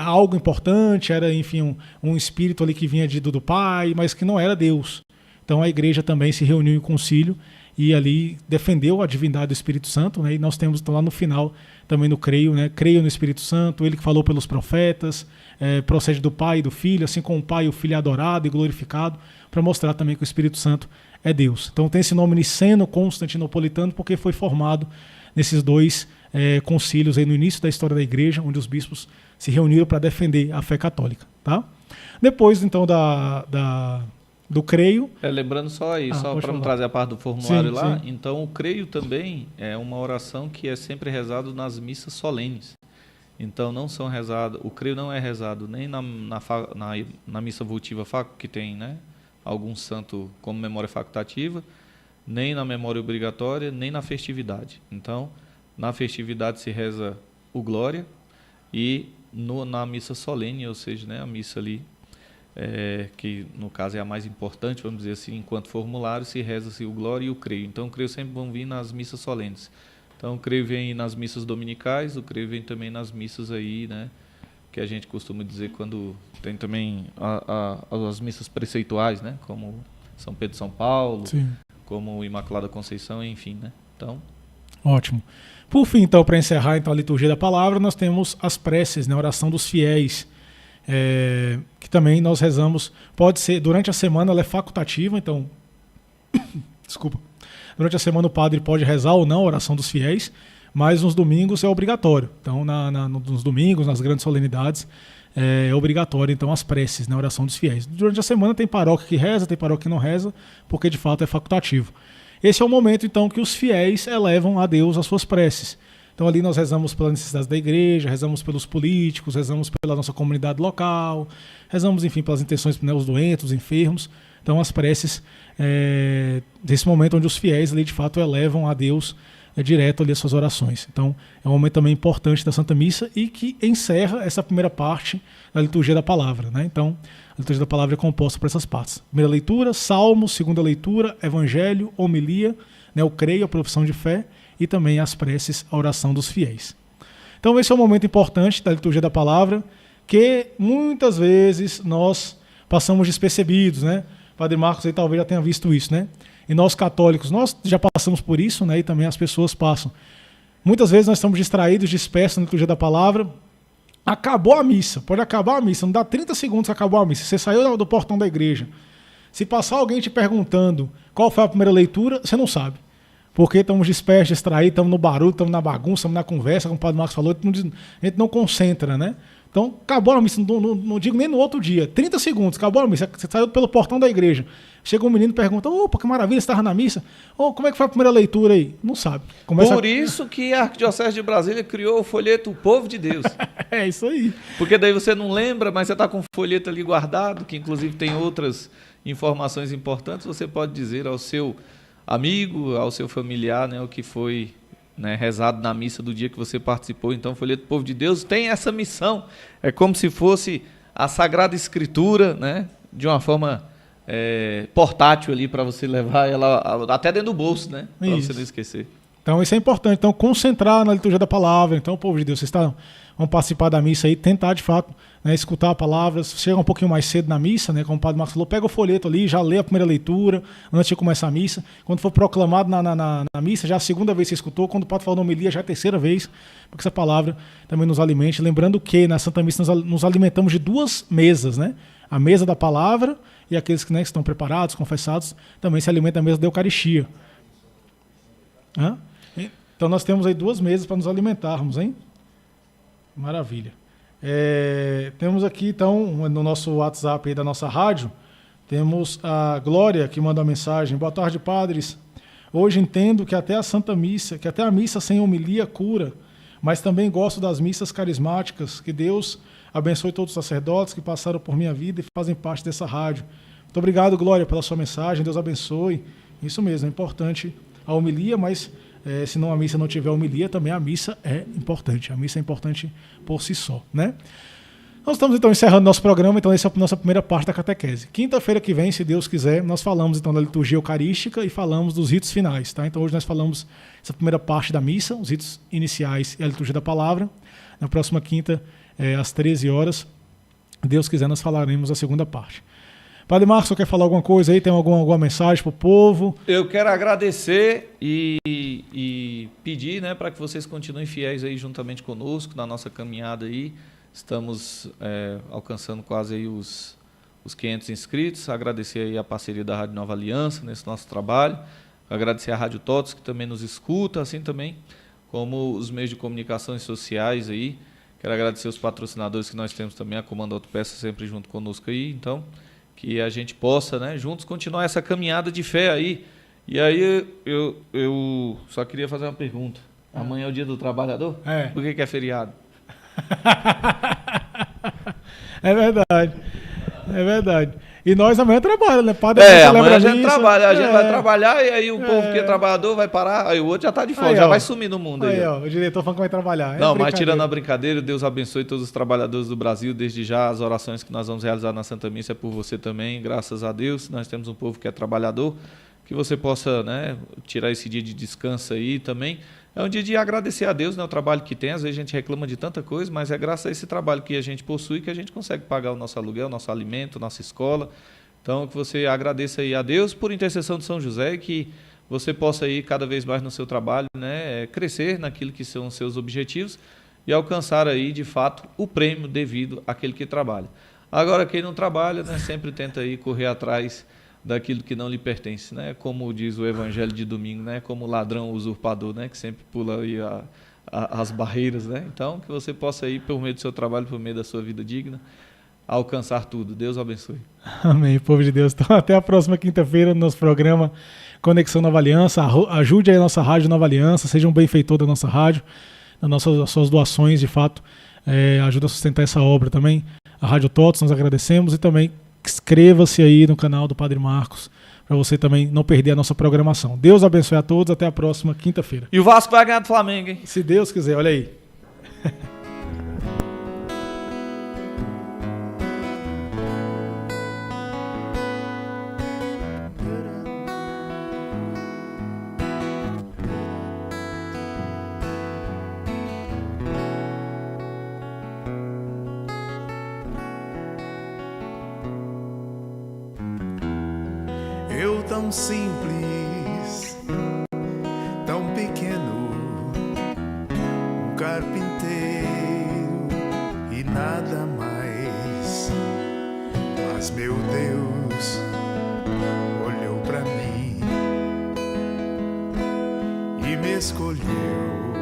algo importante, era, enfim, um espírito ali que vinha do Pai, mas que não era Deus. Então a igreja também se reuniu em concílio e ali defendeu a divindade do Espírito Santo, né? E nós temos lá no final também no creio, né? Creio no Espírito Santo, ele que falou pelos profetas, procede do Pai e do Filho, assim como o Pai e o Filho é adorado e glorificado, para mostrar também que o Espírito Santo é Deus. Então tem esse nome niceno-constantinopolitano porque foi formado nesses dois concílios aí no início da história da igreja, onde os bispos se reuniram para defender a fé católica, tá? Depois, então, do creio... lembrando só aí, só para não trazer a parte do formulário lá, sim. Então o creio também é uma oração que é sempre rezado nas missas solenes. Então não são rezados, o creio não é rezado nem na missa votiva que tem, né, algum santo como memória facultativa, nem na memória obrigatória, nem na festividade. Então, na festividade se reza o Glória e na missa solene, ou seja, né, a missa ali, que no caso é a mais importante, vamos dizer assim, enquanto formulário, se reza-se o Glória e o creio. Então, o creio sempre vão vir nas missas solenes. Então, o creio vem nas missas dominicais, o creio vem também nas missas aí, né, que a gente costuma dizer quando tem também as missas preceituais, né, como São Pedro e São Paulo, sim, como Imaculada Conceição, enfim, né. Então... Ótimo. Por fim, então, para encerrar então, a liturgia da palavra, nós temos as preces, né, a oração dos fiéis, que também nós rezamos, pode ser, durante a semana ela é facultativa, então, desculpa, durante a semana o padre pode rezar ou não a oração dos fiéis, mas nos domingos é obrigatório, então nos domingos, nas grandes solenidades, é obrigatório então as preces, né, a oração dos fiéis. Durante a semana tem paróquia que reza, tem paróquia que não reza, porque de fato é facultativo. Esse é o momento então que os fiéis elevam a Deus as suas preces. Então ali nós rezamos pelas necessidades da igreja, rezamos pelos políticos, rezamos pela nossa comunidade local, rezamos, enfim, pelas intenções, né, os doentes, os enfermos. Então as preces desse momento onde os fiéis ali de fato elevam a Deus direto ali as suas orações. Então é um momento também importante da Santa Missa e que encerra essa primeira parte da liturgia da palavra, né? Então a liturgia da palavra é composta por essas partes. Primeira leitura, salmo, segunda leitura, evangelho, homilia, né, o creio, a profissão de fé e também as preces, a oração dos fiéis. Então esse é um momento importante da liturgia da palavra que muitas vezes nós passamos despercebidos, né? Padre Marcos aí talvez já tenha visto isso, né? E nós católicos, nós já passamos por isso, né? E também as pessoas passam. Muitas vezes nós estamos distraídos, dispersos na liturgia da palavra. Acabou a missa, pode acabar a missa, não dá 30 segundos que acabou a missa. Você saiu do portão da igreja. Se passar alguém te perguntando qual foi a primeira leitura, você não sabe. Porque estamos dispersos, distraídos, estamos no barulho, estamos na bagunça, estamos na conversa, como o Padre Marcos falou, a gente não concentra, né? Então, acabou a missa, não digo nem no outro dia, 30 segundos, acabou a missa, você saiu pelo portão da igreja. Chega um menino e pergunta, opa, que maravilha, você estava na missa. Como é que foi a primeira leitura aí? Não sabe. Por isso que a Arquidiocese de Brasília criou o folheto O Povo de Deus. É isso aí. Porque daí você não lembra, mas você está com o folheto ali guardado, que inclusive tem outras informações importantes, você pode dizer ao seu amigo, ao seu familiar, né, o que foi, né, rezado na missa do dia que você participou. Então o folheto do Povo de Deus tem essa missão. É como se fosse a Sagrada Escritura, né, de uma forma portátil ali para você levar ela até dentro do bolso, né, para você não esquecer. Então isso é importante. Então concentrar na liturgia da palavra. Então, povo de Deus, vocês vão participar da missa aí, tentar de fato, né, escutar a palavra. Chega um pouquinho mais cedo na missa, né, como o Padre Marcos falou, pega o folheto ali, já lê a primeira leitura antes de começar a missa. Quando for proclamado na missa, já é a segunda vez que você escutou. Quando o Padre falou na homilia, já é a terceira vez, porque essa palavra também nos alimente. Lembrando que na Santa Missa nós nos alimentamos de duas mesas, né? A mesa da palavra e aqueles que, né, que estão preparados, confessados, também se alimentam da mesa da Eucaristia. Então nós temos aí duas mesas para nos alimentarmos, hein? Maravilha. Temos aqui, então, no nosso WhatsApp aí da nossa rádio, temos a Glória que manda uma mensagem. Boa tarde, padres. Hoje entendo que até a Santa Missa, que até a missa sem homilia cura, mas também gosto das missas carismáticas. Que Deus abençoe todos os sacerdotes que passaram por minha vida e fazem parte dessa rádio. Muito obrigado, Glória, pela sua mensagem. Deus abençoe. Isso mesmo, é importante a homilia, mas se não a missa não tiver homilia, também a missa é importante. A missa é importante por si só, né? Nós estamos então encerrando nosso programa, então essa é a nossa primeira parte da catequese. Quinta-feira que vem, se Deus quiser, nós falamos então da liturgia eucarística e falamos dos ritos finais, tá? Então hoje nós falamos essa primeira parte da missa, os ritos iniciais e a liturgia da palavra. Na próxima quinta, às 13 horas, Deus quiser, nós falaremos a segunda parte. Padre Marcos, você quer falar alguma coisa aí? Tem alguma mensagem para o povo? Eu quero agradecer e pedir, né, para que vocês continuem fiéis aí juntamente conosco na nossa caminhada aí. Estamos alcançando quase aí os 500 inscritos. Agradecer aí a parceria da Rádio Nova Aliança nesse nosso trabalho. Agradecer a Rádio Totos, que também nos escuta, assim também como os meios de comunicação e sociais aí. Quero agradecer os patrocinadores que nós temos também, a Comando Autopeça sempre junto conosco aí. Então, que a gente possa, né, juntos continuar essa caminhada de fé aí. E aí eu só queria fazer uma pergunta. Amanhã é o Dia do Trabalhador? Por que é feriado? É verdade. É verdade. E nós amanhã trabalhamos, né? Padre amanhã a gente trabalha, a gente vai trabalhar e aí o povo que é trabalhador vai parar, aí o outro já está de folga, já vai sumir no mundo. Aí, ó, o diretor falando que vai trabalhar. Não, mas tirando a brincadeira, Deus abençoe todos os trabalhadores do Brasil, desde já as orações que nós vamos realizar na Santa Missa é por você também, graças a Deus, nós temos um povo que é trabalhador, que você possa, né, tirar esse dia de descanso aí também. É um dia de agradecer a Deus, né, o trabalho que tem. Às vezes a gente reclama de tanta coisa, mas é graças a esse trabalho que a gente possui que a gente consegue pagar o nosso aluguel, nosso alimento, nossa escola. Então, que você agradeça aí a Deus por intercessão de São José, que você possa ir cada vez mais no seu trabalho, né, crescer naquilo que são os seus objetivos e alcançar aí, de fato, o prêmio devido àquele que trabalha. Agora, quem não trabalha, né, sempre tenta aí correr atrás daquilo que não lhe pertence, né? Como diz o Evangelho de domingo, né? Como ladrão usurpador, né? Que sempre pula aí as barreiras, né? Então, que você possa ir por meio do seu trabalho, por meio da sua vida digna, alcançar tudo. Deus abençoe. Amém, povo de Deus. Então, até a próxima quinta-feira no nosso programa Conexão Nova Aliança. Ajude aí a nossa rádio Nova Aliança, seja um benfeitor da nossa rádio. das suas doações, de fato, ajuda a sustentar essa obra também. A Rádio TOTS, nós agradecemos, e também inscreva-se aí no canal do Padre Marcos, para você também não perder a nossa programação. Deus abençoe a todos, até a próxima quinta-feira. E o Vasco vai ganhar do Flamengo, hein? Se Deus quiser, olha aí. Eu tão simples, tão pequeno, um carpinteiro e nada mais. Mas meu Deus olhou pra mim e me escolheu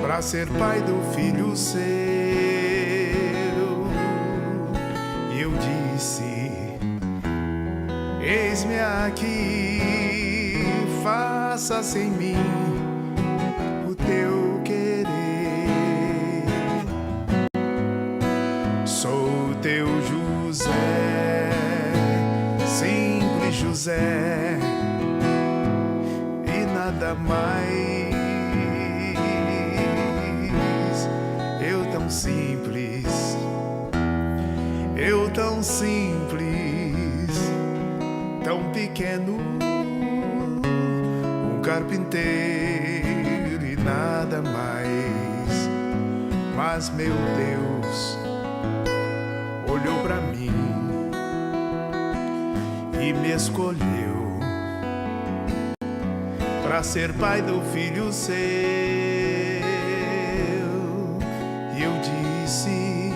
pra ser pai do filho seu. E eu disse: eis-me aqui, faça-se em mim o teu querer. Sou teu José, simples José, e nada mais. Eu tão simples, tão pequeno, um carpinteiro e nada mais. Mas meu Deus olhou pra mim e me escolheu pra ser pai do filho seu. E eu disse: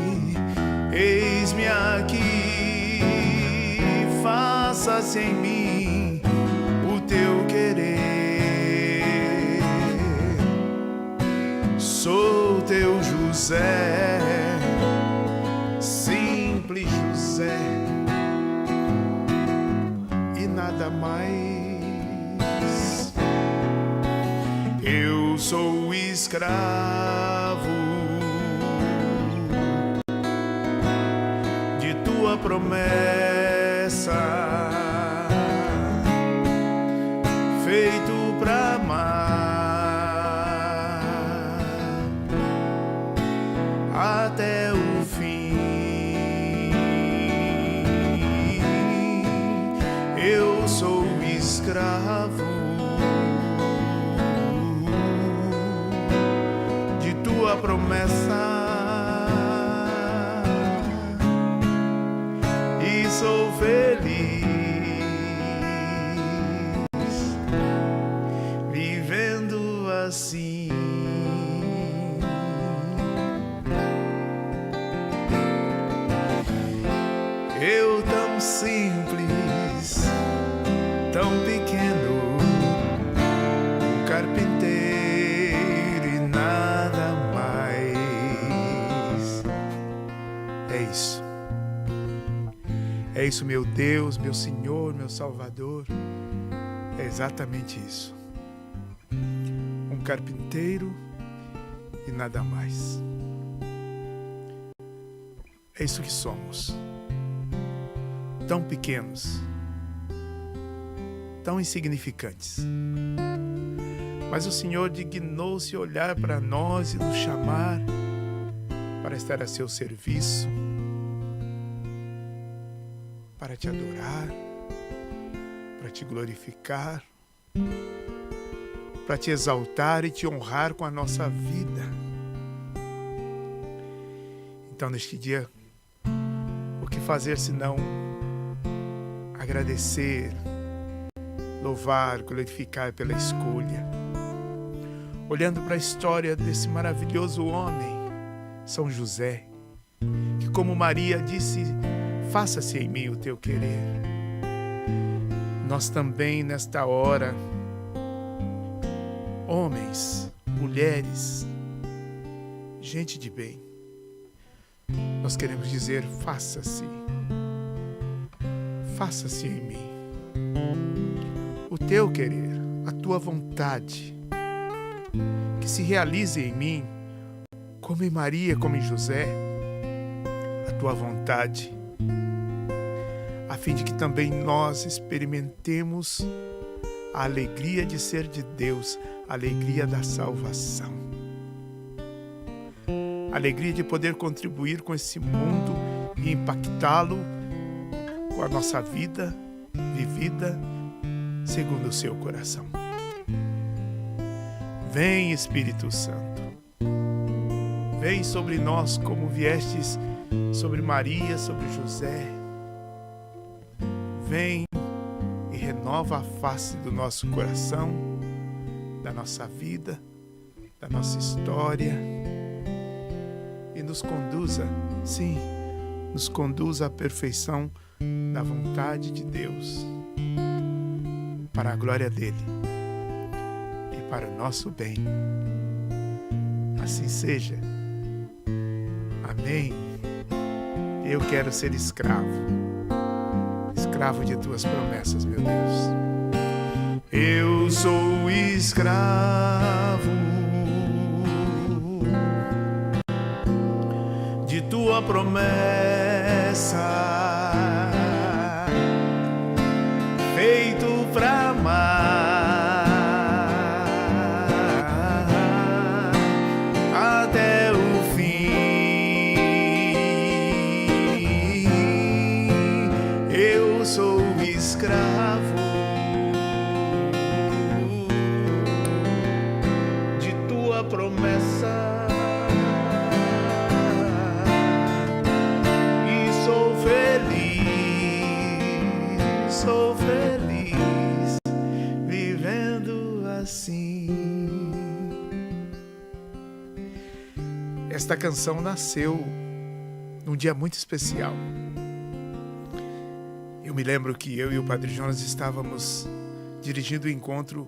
eis-me aqui, faça-se em mim o teu querer. Sou teu José, simples José, e nada mais. Eu sou escravo de tua promessa, feito pra amar até o fim. Eu sou escravo de tua promessa e sou feliz vivendo assim. Eu tão simples, tão pequeno, um carpinteiro e nada mais. É isso. É isso, meu Deus, meu Senhor, meu Salvador. É exatamente isso. Um carpinteiro e nada mais. É isso que somos. Tão pequenos, tão insignificantes. Mas o Senhor dignou-se olhar para nós e nos chamar para estar a seu serviço, para te adorar, para te glorificar, para te exaltar e te honrar com a nossa vida. Então, neste dia, o que fazer senão agradecer, louvar, glorificar pela escolha. Olhando para a história desse maravilhoso homem, São José, que como Maria disse: faça-se em mim o teu querer. Nós também nesta hora, homens, mulheres, gente de bem, nós queremos dizer: faça-se em mim o teu querer, a tua vontade, que se realize em mim, como em Maria, como em José, a tua vontade, a fim de que também nós experimentemos a alegria de ser de Deus, a alegria da salvação, a alegria de poder contribuir com esse mundo e impactá-lo com a nossa vida vivida segundo o seu coração. Vem, Espírito Santo, vem sobre nós como viestes sobre Maria, sobre José. Vem e renova a face do nosso coração, da nossa vida, da nossa história, e nos conduza, sim, nos conduza à perfeição da vontade de Deus, para a glória dele e para o nosso bem. Assim seja. Amém. Eu quero ser escravo de tuas promessas, meu Deus. Eu sou escravo de tua promessa, feito pra amar até o fim. Eu sou escravo de tua promessa e sou feliz vivendo assim. Esta canção nasceu num dia muito especial. Eu me lembro que eu e o Padre Jonas estávamos dirigindo o encontro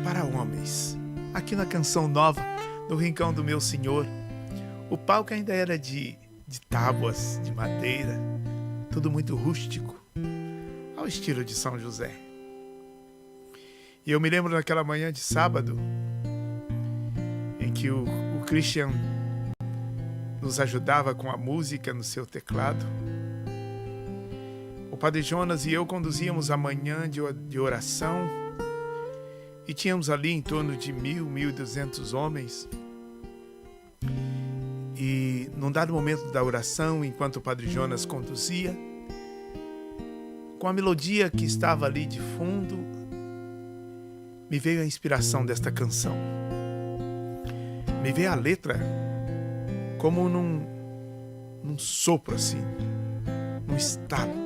para homens, aqui na Canção Nova, no Rincão do Meu Senhor. O palco ainda era de tábuas, de madeira, tudo muito rústico, ao estilo de São José. E eu me lembro naquela manhã de sábado, em que o Christian nos ajudava com a música no seu teclado. O Padre Jonas e eu conduzíamos a manhã de oração e tínhamos ali em torno de 1.200 homens. E num dado momento da oração, enquanto o Padre Jonas conduzia, com a melodia que estava ali de fundo, me veio a inspiração desta canção. Me veio a letra como num sopro assim, num estalo.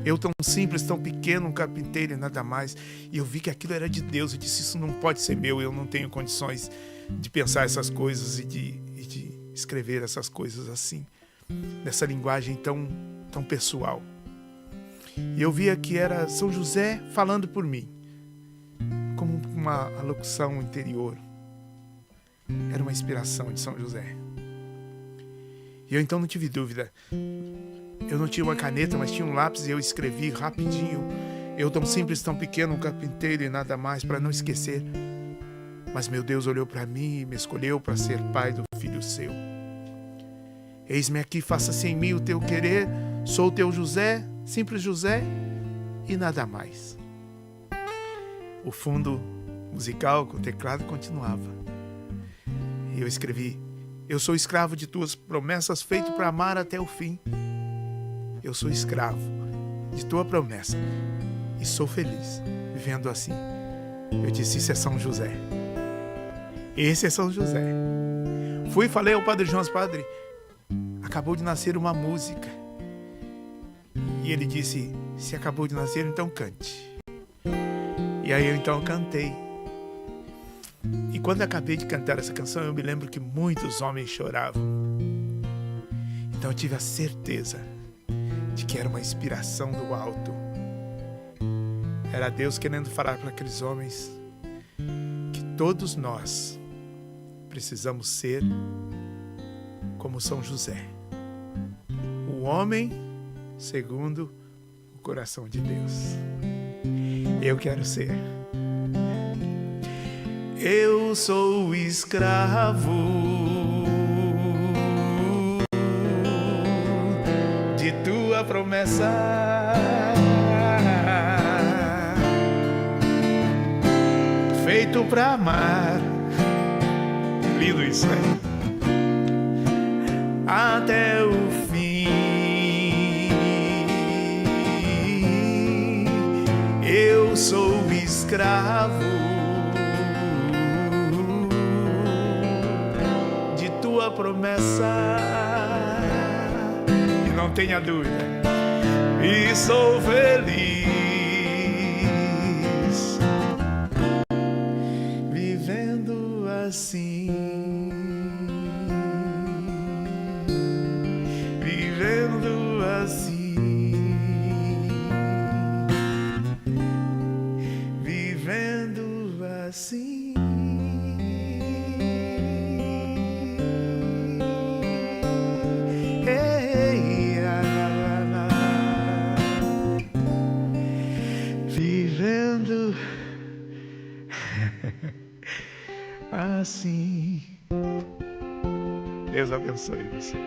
Eu tão simples, tão pequeno, um carpinteiro e nada mais. E eu vi que aquilo era de Deus. Eu disse, isso não pode ser meu. Eu não tenho condições de pensar essas coisas e de escrever essas coisas assim, nessa linguagem tão pessoal. E eu via que era São José falando por mim, como uma alocução interior. Era uma inspiração de São José. E eu então não tive dúvida. Eu não tinha uma caneta, mas tinha um lápis e eu escrevi rapidinho. Eu tão simples, tão pequeno, um carpinteiro e nada mais, para não esquecer. Mas meu Deus olhou para mim e me escolheu para ser pai do filho seu. Eis-me aqui, faça-se em mim o teu querer. Sou o teu José, simples José e nada mais. O fundo musical com o teclado continuava. E eu escrevi: eu sou escravo de tuas promessas, feito para amar até o fim. Eu sou escravo de tua promessa e sou feliz vivendo assim. Eu disse, isso é São José. Esse é São José. Fui e falei ao Padre Jonas, padre, acabou de nascer uma música. E ele disse, se acabou de nascer, então cante. E aí eu então cantei. E quando acabei de cantar essa canção, eu me lembro que muitos homens choravam. Então eu tive a certeza de que era uma inspiração do alto. Era Deus querendo falar para aqueles homens que todos nós precisamos ser como São José, o homem segundo o coração de Deus. Eu quero ser. Eu sou escravo de tua promessa. Feito pra amar. Lindo isso, né? Até o fim. Eu sou escravo de tua promessa. E não tenha dúvida, e sou feliz vivendo assim, vivendo assim, vivendo assim. Ei, ah, ah, ah. Vivendo assim. Deus abençoe você.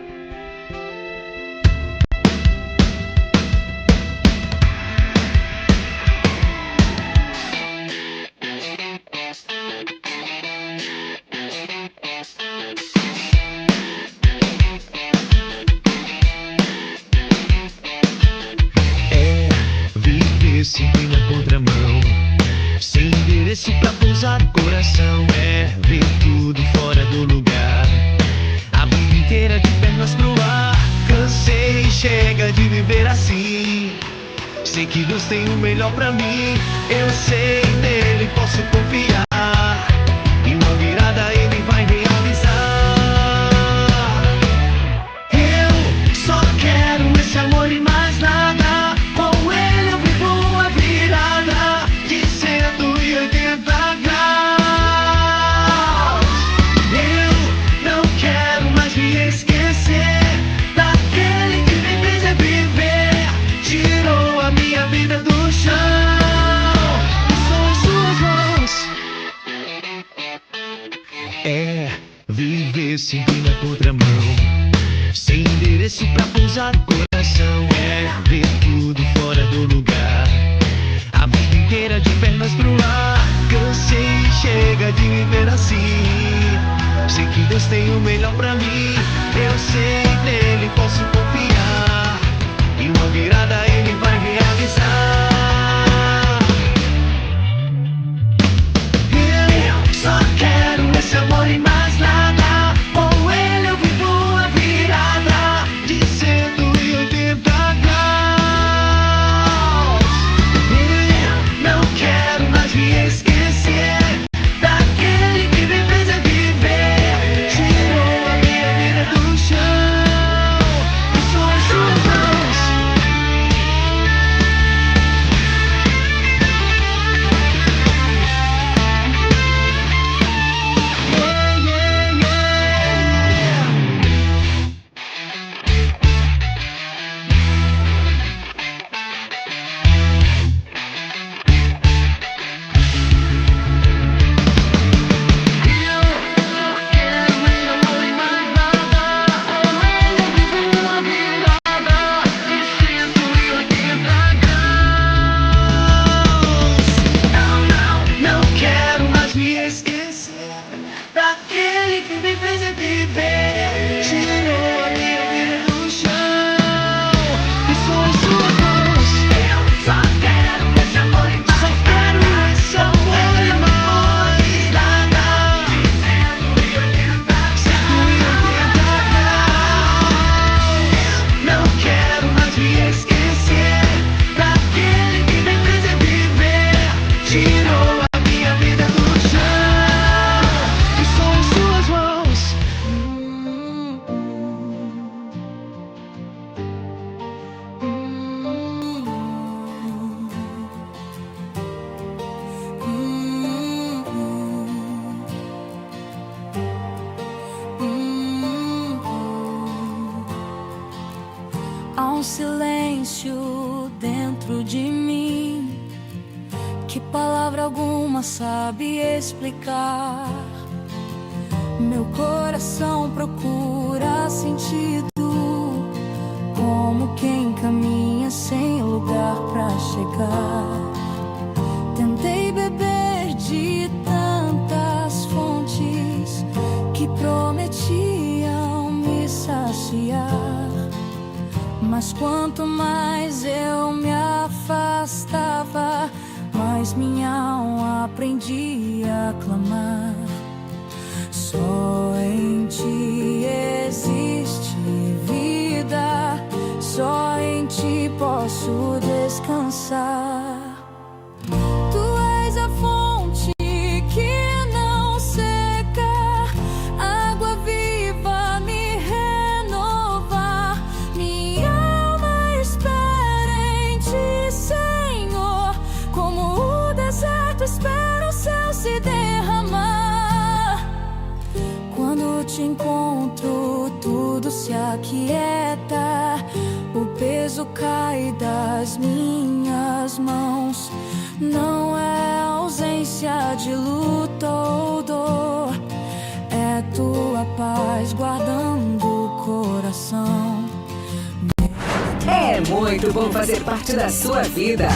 É viver sempre na contramão, sem endereço pra pousar o coração. É ver tudo fora do lugar, a vida inteira de pernas pro ar. Cansei, chega de viver assim. Sei que Deus tem o melhor pra mim. Eu sei, nele posso confiar. E uma virada ele vai realizar. Eu só quero esse amor e mais nada. Com ele eu vivo a virada de 180 graus. Eu não quero mais me esquecer daquele que me fez viver. Tirou a minha vida do chão. São as suas mãos. É viver sempre na contramão, sem endereço pra pousar o coração. É ver tudo fora do lugar, a vida inteira de pernas pro ar. Cansei, chega de viver assim. Sei que Deus tem o melhor pra mim. Eu sei, nele posso confiar. E uma virada ele vai realizar. Eu só quero esse amor e mais nada. Com ele eu vivo a virada de 180 graus. Eu não quero mais me esquecer daquele que me fez viver. Tirou a minha vida do chão. E são as suas mãos. que palavra alguma sabe explicar. Meu coração procura sentido, como quem caminha sem lugar pra chegar. Tentei beber de tantas fontes que prometiam me saciar, mas quanto mais eu me afastava, mais minha alma aprendia a clamar. Só em ti existe vida, só em ti posso descansar. Tu és a fonte que não seca, água viva me renova. Minha alma espera em ti, Senhor, como o deserto espera o céu se derramar. Quando te encontro, tudo se aquieta, o peso cai das minhas mãos. Não é ausência de luta ou dor, é tua paz guardando o coração. É muito bom fazer parte da sua vida.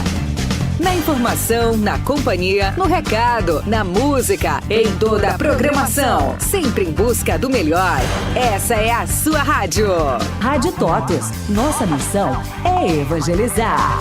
Na informação, na companhia, no recado, na música, em toda a programação. Sempre em busca do melhor. Essa é a sua rádio. Rádio TOTOS. Nossa missão é evangelizar.